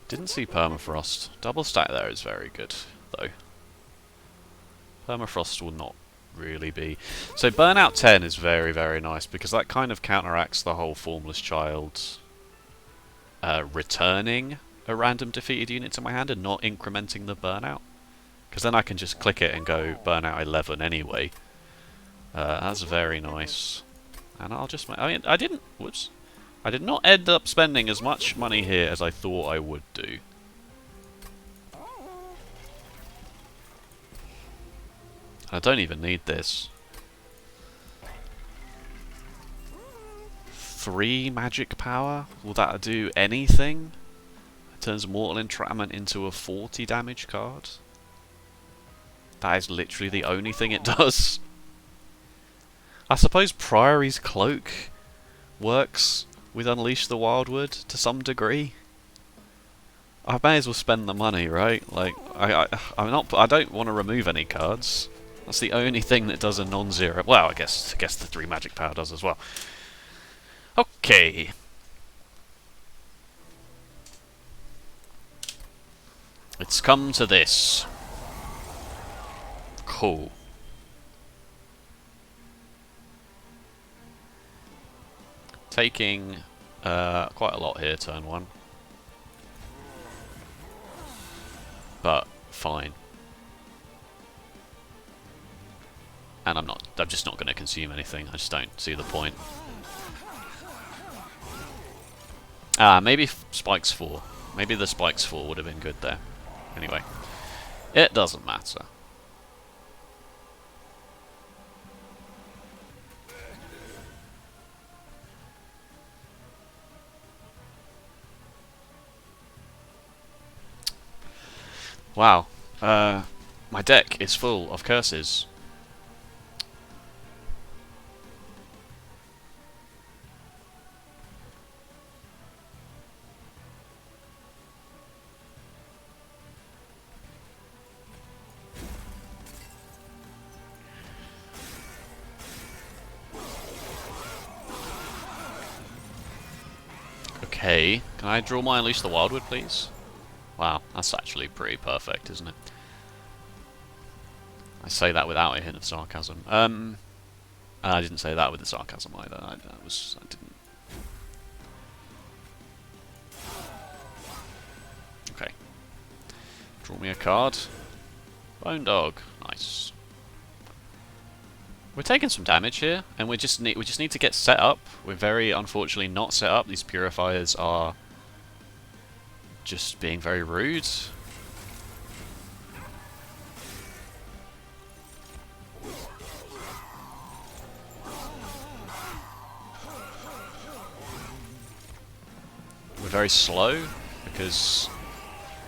Didn't see Permafrost. Double stack there is very good, though. Permafrost will not really be. So Burnout 10 is very, very nice, because that kind of counteracts the whole Formless Child returning a random defeated unit to my hand and not incrementing the Burnout. Because then I can just click it and go Burnout 11 anyway. That's very nice. And I'll just... I mean, I didn't... Whoops. I did not end up spending as much money here as I thought I would do. I don't even need this. 3 magic power? Will that do anything? It turns Mortal Entrapment into a 40 damage card. That is literally the only thing it does. I suppose Priory's Cloak works with Unleash the Wildwood to some degree. I may as well spend the money, right? Like, I don't want to remove any cards. That's the only thing that does a non-zero. Well, I guess the 3 magic power does as well. Okay. It's come to this. Cool. Taking quite a lot here, turn 1. But fine. And I'm just not going to consume anything. I just don't see the point. Maybe Spikes 4. Maybe the Spikes 4 would have been good there. Anyway, it doesn't matter. Wow. My deck is full of curses. Okay, can I draw my Unleash the Wildwood, please? Wow, that's actually pretty perfect, isn't it? I say that without a hint of sarcasm. I didn't say that with the sarcasm either. I didn't. Okay. Draw me a card. Bone Dog. Nice. We're taking some damage here, and we just need to get set up. We're very unfortunately not set up. These purifiers are just being very rude. We're very slow because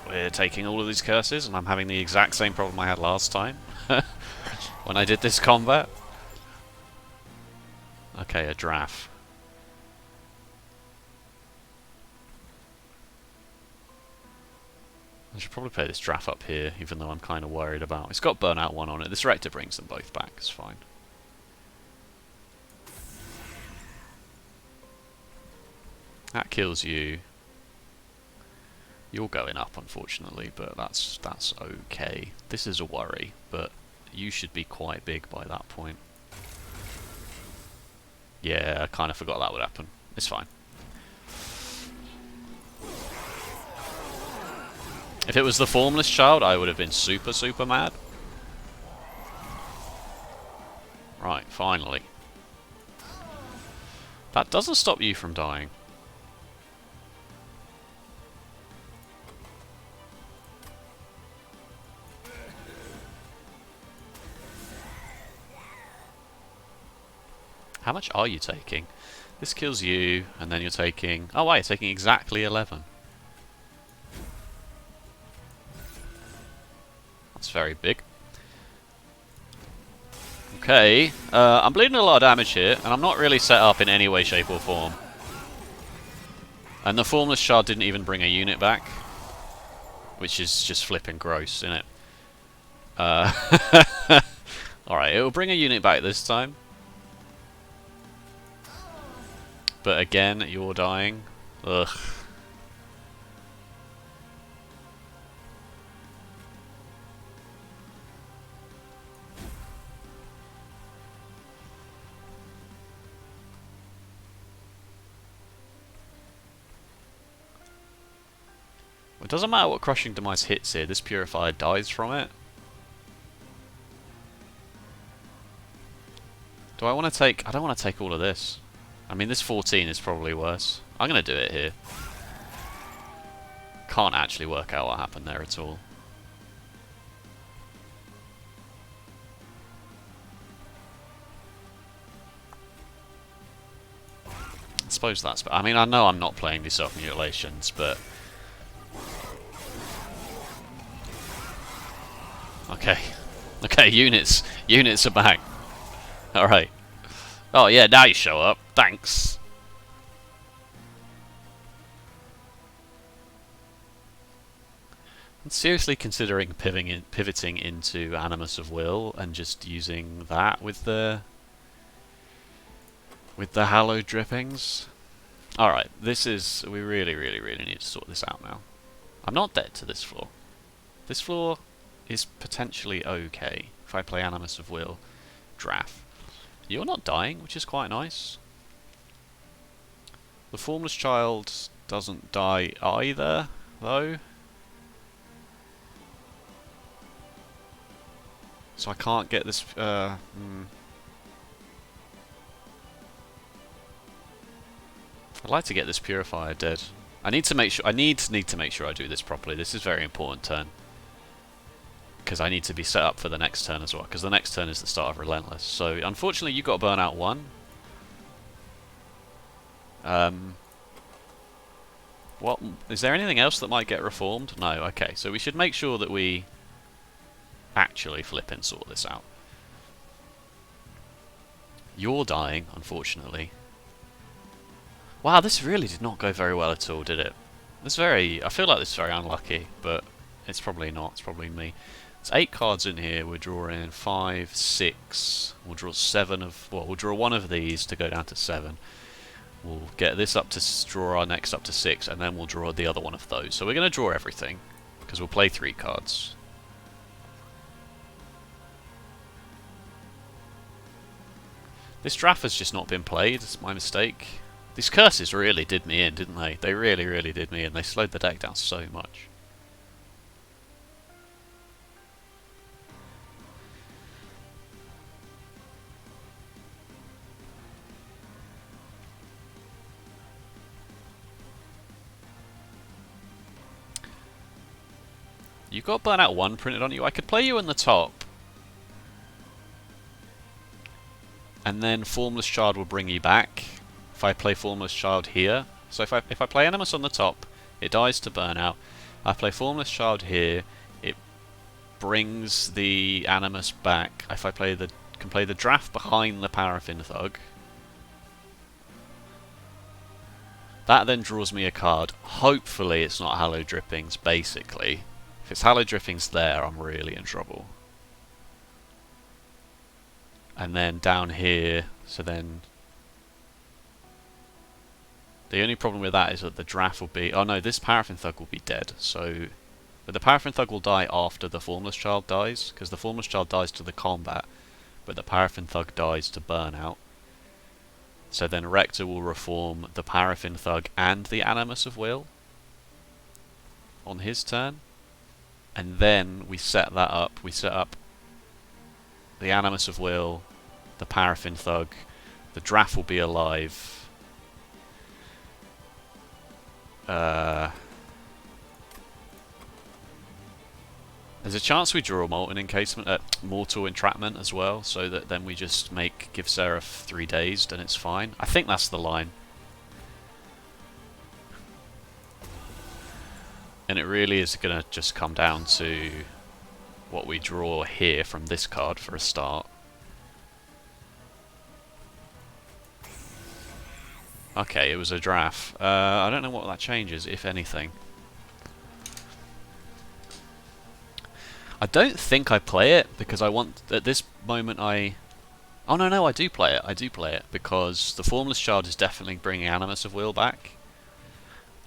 we're taking all of these curses, and I'm having the exact same problem I had last time when I did this combat. Okay, a draft. I should probably play this draft up here, even though I'm kind of worried about. It's got Burnout 1 on it. This Rector brings them both back. It's fine. That kills you. You're going up, unfortunately, but that's okay. This is a worry, but you should be quite big by that point. Yeah, I kind of forgot that would happen. It's fine. If it was the Formless Child, I would have been super, super mad. Right, finally. That doesn't stop you from dying. How much are you taking? This kills you, and then you're taking... Oh, wait, you're taking exactly 11. That's very big. Okay, I'm bleeding a lot of damage here, and I'm not really set up in any way, shape, or form. And the Formless Shard didn't even bring a unit back, which is just flipping gross, isn't it? Alright, it will bring a unit back this time. But again, you're dying. Ugh. It doesn't matter what Crushing Demise hits here, this Purifier dies from it. Do I want to take... I don't want to take all of this. I mean, this 14 is probably worse. I'm going to do it here. Can't actually work out what happened there at all. I suppose that's... I mean, I know I'm not playing these self-mutilations, but... Okay. Okay, units are back. Alright. Oh yeah, now you show up. Thanks. I'm seriously considering pivoting into Animus of Will and just using that with the hallowed drippings. Alright, we really, really, really need to sort this out now. I'm not dead to this floor. This floor is potentially okay if I play Animus of Will, Draff. You're not dying, which is quite nice. The Formless Child doesn't die either, though. So I can't get this... I'd like to get this Purifier dead. I need to make sure... I need to make sure I do this properly. This is a very important turn. Because I need to be set up for the next turn as well. Because the next turn is the start of Relentless. So, unfortunately, you got to burn out one. What? Is there anything else that might get reformed? No, okay. So we should make sure that we actually flip and sort this out. You're dying, unfortunately. Wow, this really did not go very well at all, did it? I feel like this is very unlucky, but it's probably not. It's probably me. There's 8 cards in here. We're drawing 5, 6. We'll draw 7 of... Well, we'll draw one of these to go down to 7. We'll get this up to draw our next up to 6, and then we'll draw the other one of those. So we're going to draw everything, because we'll play 3 cards. This draft has just not been played. It's my mistake. These curses really did me in, didn't they? They really, really did me in. They slowed the deck down so much. You've got Burnout 1 printed on you. I could play you on the top. And then Formless Child will bring you back. If I play Formless Child here. So if I play Animus on the top, it dies to Burnout. I play Formless Child here, it brings the Animus back. If I can play the draft behind the Paraffin Thug. That then draws me a card. Hopefully it's not Hallowed Drippings, basically. If it's Hallowed Drippings there, I'm really in trouble. And then down here, so then... The only problem with that is that the draft will be... Oh no, this Paraffin Thug will be dead, so... But the Paraffin Thug will die after the Formless Child dies, because the Formless Child dies to the combat, but the Paraffin Thug dies to Burnout. So then Rector will reform the Paraffin Thug and the Animus of Will on his turn. And then we set that up. We set up the Animus of Will, the Paraffin Thug, the draft will be alive. There's a chance we draw a Mortal Entrapment as well, so that then we just give Seraph 3 dazed and it's fine. I think that's the line. And it really is going to just come down to what we draw here from this card for a start. Okay, it was a draft. I don't know what that changes, if anything. I don't think I play it, because I want... At this moment I... Oh no, I do play it. I do play it, because the Formless Child is definitely bringing Animus of Will back.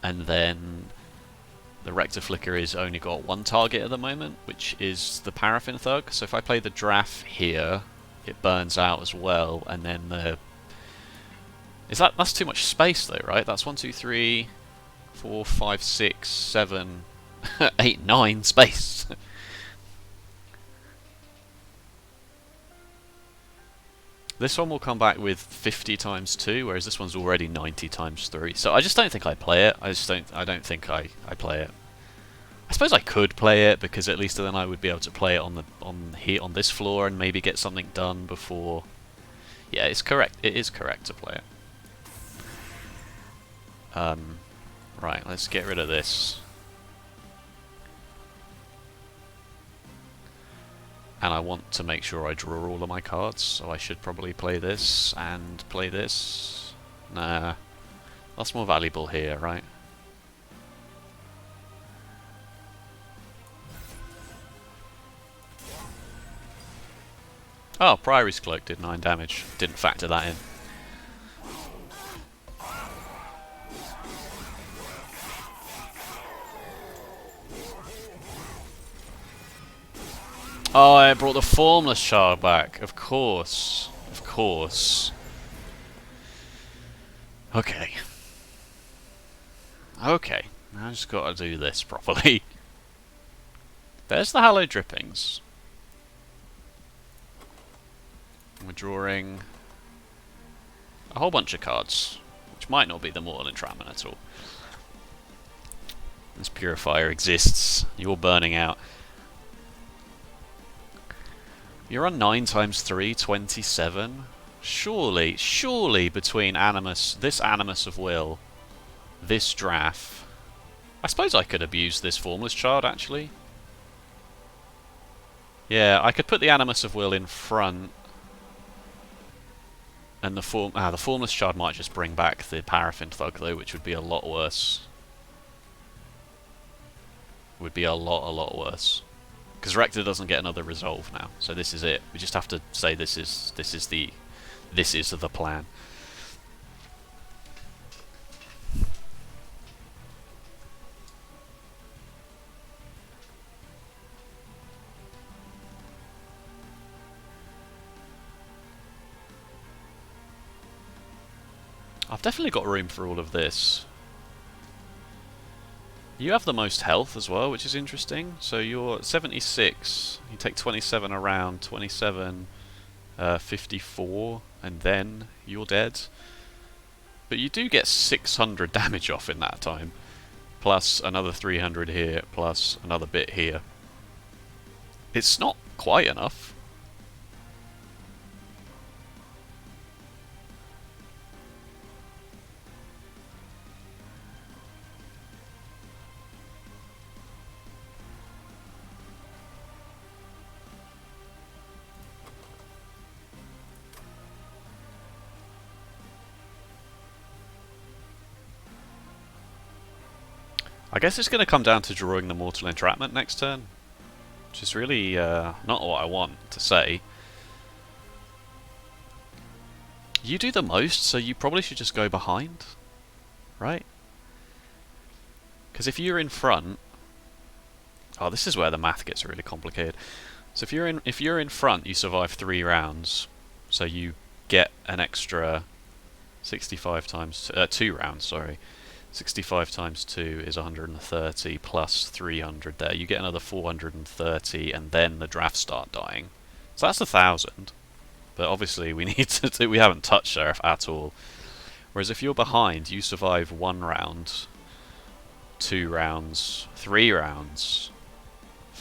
And then... The Rector Flicker is only got one target at the moment, which is the Paraffin Thug. So if I play the draft here, it burns out as well, and then the... That's too much space though, right? That's 1, 2, 3, 4, 5, 6, 7, 8, 9 space. This one will come back with 50 times 2, whereas this one's already 90 times 3. So I just don't think I play it. I don't think I play it. I suppose I could play it, because at least then I would be able to play it on this floor and maybe get something done before. Yeah, it's correct. It is correct to play it. Right, let's get rid of this. And I want to make sure I draw all of my cards, so I should probably play this and play this. Nah, that's more valuable here, right? Oh, Pyre's Cloak did 9 damage. Didn't factor that in. Oh, I brought the Formless Shard back. Of course. Of course. Okay. Okay. I just gotta do this properly. There's the Hallowed Drippings. We're drawing a whole bunch of cards, which might not be the Mortal Entrapment at all. This Purifier exists. You're burning out. You're on 9 times 3, 27. Surely between Animus, this Animus of Will, this Draft. I suppose I could abuse this Formless Shard, actually. Yeah, I could put the Animus of Will in front. And the Formless Shard might just bring back the Paraffin Thug, though, which would be a lot worse. Would be a lot worse. Because Rector doesn't get another resolve now, so this is it. We just have to say this is the plan. I've definitely got room for all of this. You have the most health as well, which is interesting. So you're 76, you take 27 around, 27, 54, and then you're dead. But you do get 600 damage off in that time, plus another 300 here, plus another bit here. It's not quite enough. I guess it's going to come down to drawing the Mortal Entrapment next turn, which is really not what I want to say. You do the most, so you probably should just go behind, right? Because if you're in front, oh, this is where the math gets really complicated. So if you're in front, you survive 3 rounds, so you get an extra 65 times 2 rounds. Sorry. 65 times 2 is 130 plus 300 there. You get another 430 and then the drafts start dying. So that's 1,000. But obviously we need to do, we haven't touched Sheriff at all. Whereas if you're behind, you survive 1 round, 2 rounds, 3 rounds.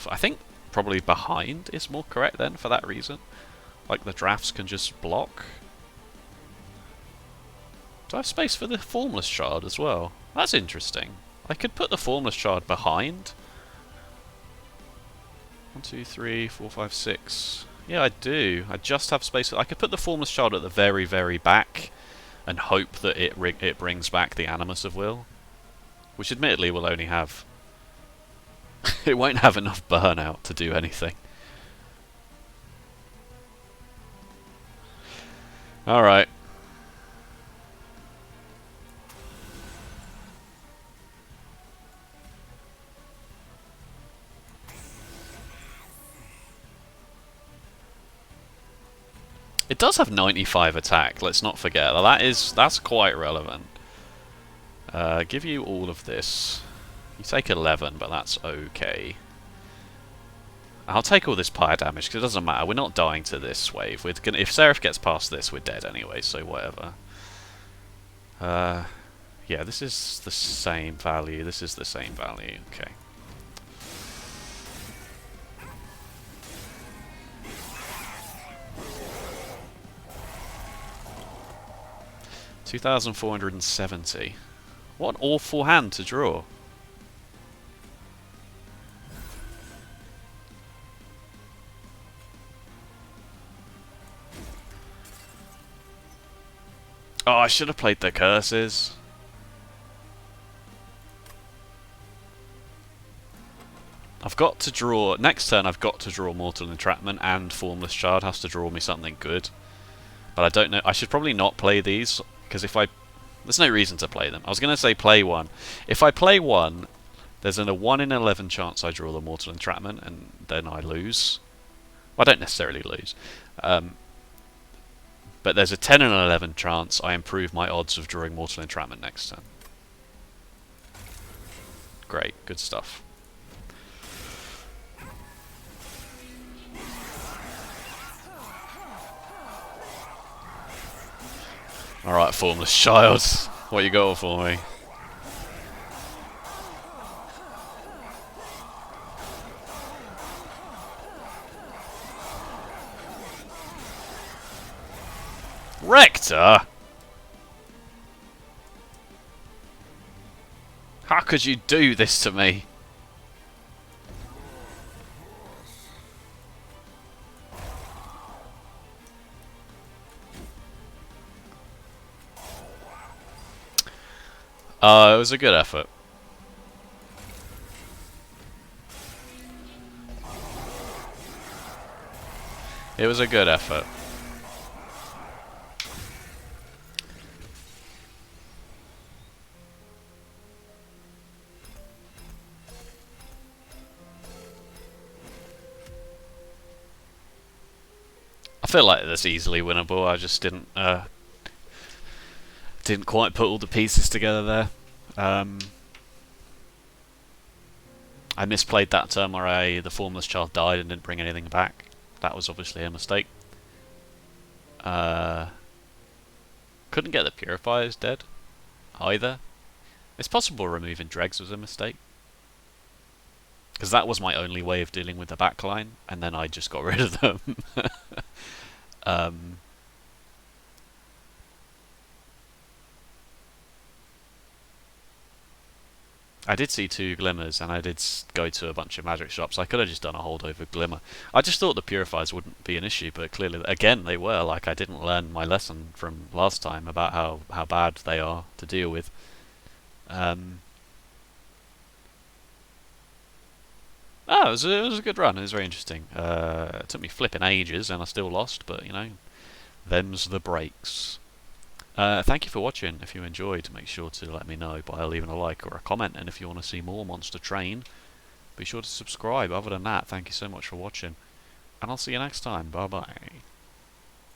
I think probably behind is more correct then for that reason. Like the drafts can just block. Do I have space for the Formless Shard as well? That's interesting. I could put the Formless Shard behind. 1, 2, 3, 4, 5, 6. Yeah, I do. I just have space. I could put the Formless Shard at the very, very back and hope that it brings back the Animus of Will. Which admittedly will only have... it won't have enough burnout to do anything. Alright. It does have 95 attack, let's not forget. That's quite relevant. Give you all of this. You take 11, but that's okay. I'll take all this Pyre damage, because it doesn't matter. We're not dying to this wave. If Seraph gets past this, we're dead anyway, so whatever. Yeah, this is the same value. This is the same value. Okay. $2,470. What an awful hand to draw. Oh, I should have played the curses. I've got to draw... Next turn I've got to draw Mortal Entrapment, and Formless Child has to draw me something good. But I don't know... I should probably not play these, because if I... There's no reason to play them. I was going to say play one. If I play one, there's a 1 in 11 chance I draw the Mortal Entrapment, and then I lose. Well, I don't necessarily lose. But there's a 10 in 11 chance I improve my odds of drawing Mortal Entrapment next turn. Great, good stuff. Alright, Formless Child, what you got for me? Rector? How could you do this to me? It was a good effort. It was a good effort. I feel like that's easily winnable. I just didn't quite put all the pieces together there. I misplayed that turn where the Formless Child died and didn't bring anything back. That was obviously a mistake. Couldn't get the Purifiers dead either. It's possible removing Dregs was a mistake, because that was my only way of dealing with the backline, and then I just got rid of them. I did see 2 Glimmers, and I did go to a bunch of magic shops. I could have just done a holdover Glimmer. I just thought the Purifiers wouldn't be an issue, but clearly, again, they were. Like, I didn't learn my lesson from last time about how bad they are to deal with. It was a good run. It was very interesting. It took me flipping ages, and I still lost, but, you know, them's the breaks. Thank you for watching. If you enjoyed, make sure to let me know by leaving a like or a comment, and if you want to see more Monster Train, be sure to subscribe. Other than that, thank you so much for watching, and I'll see you next time. Bye bye.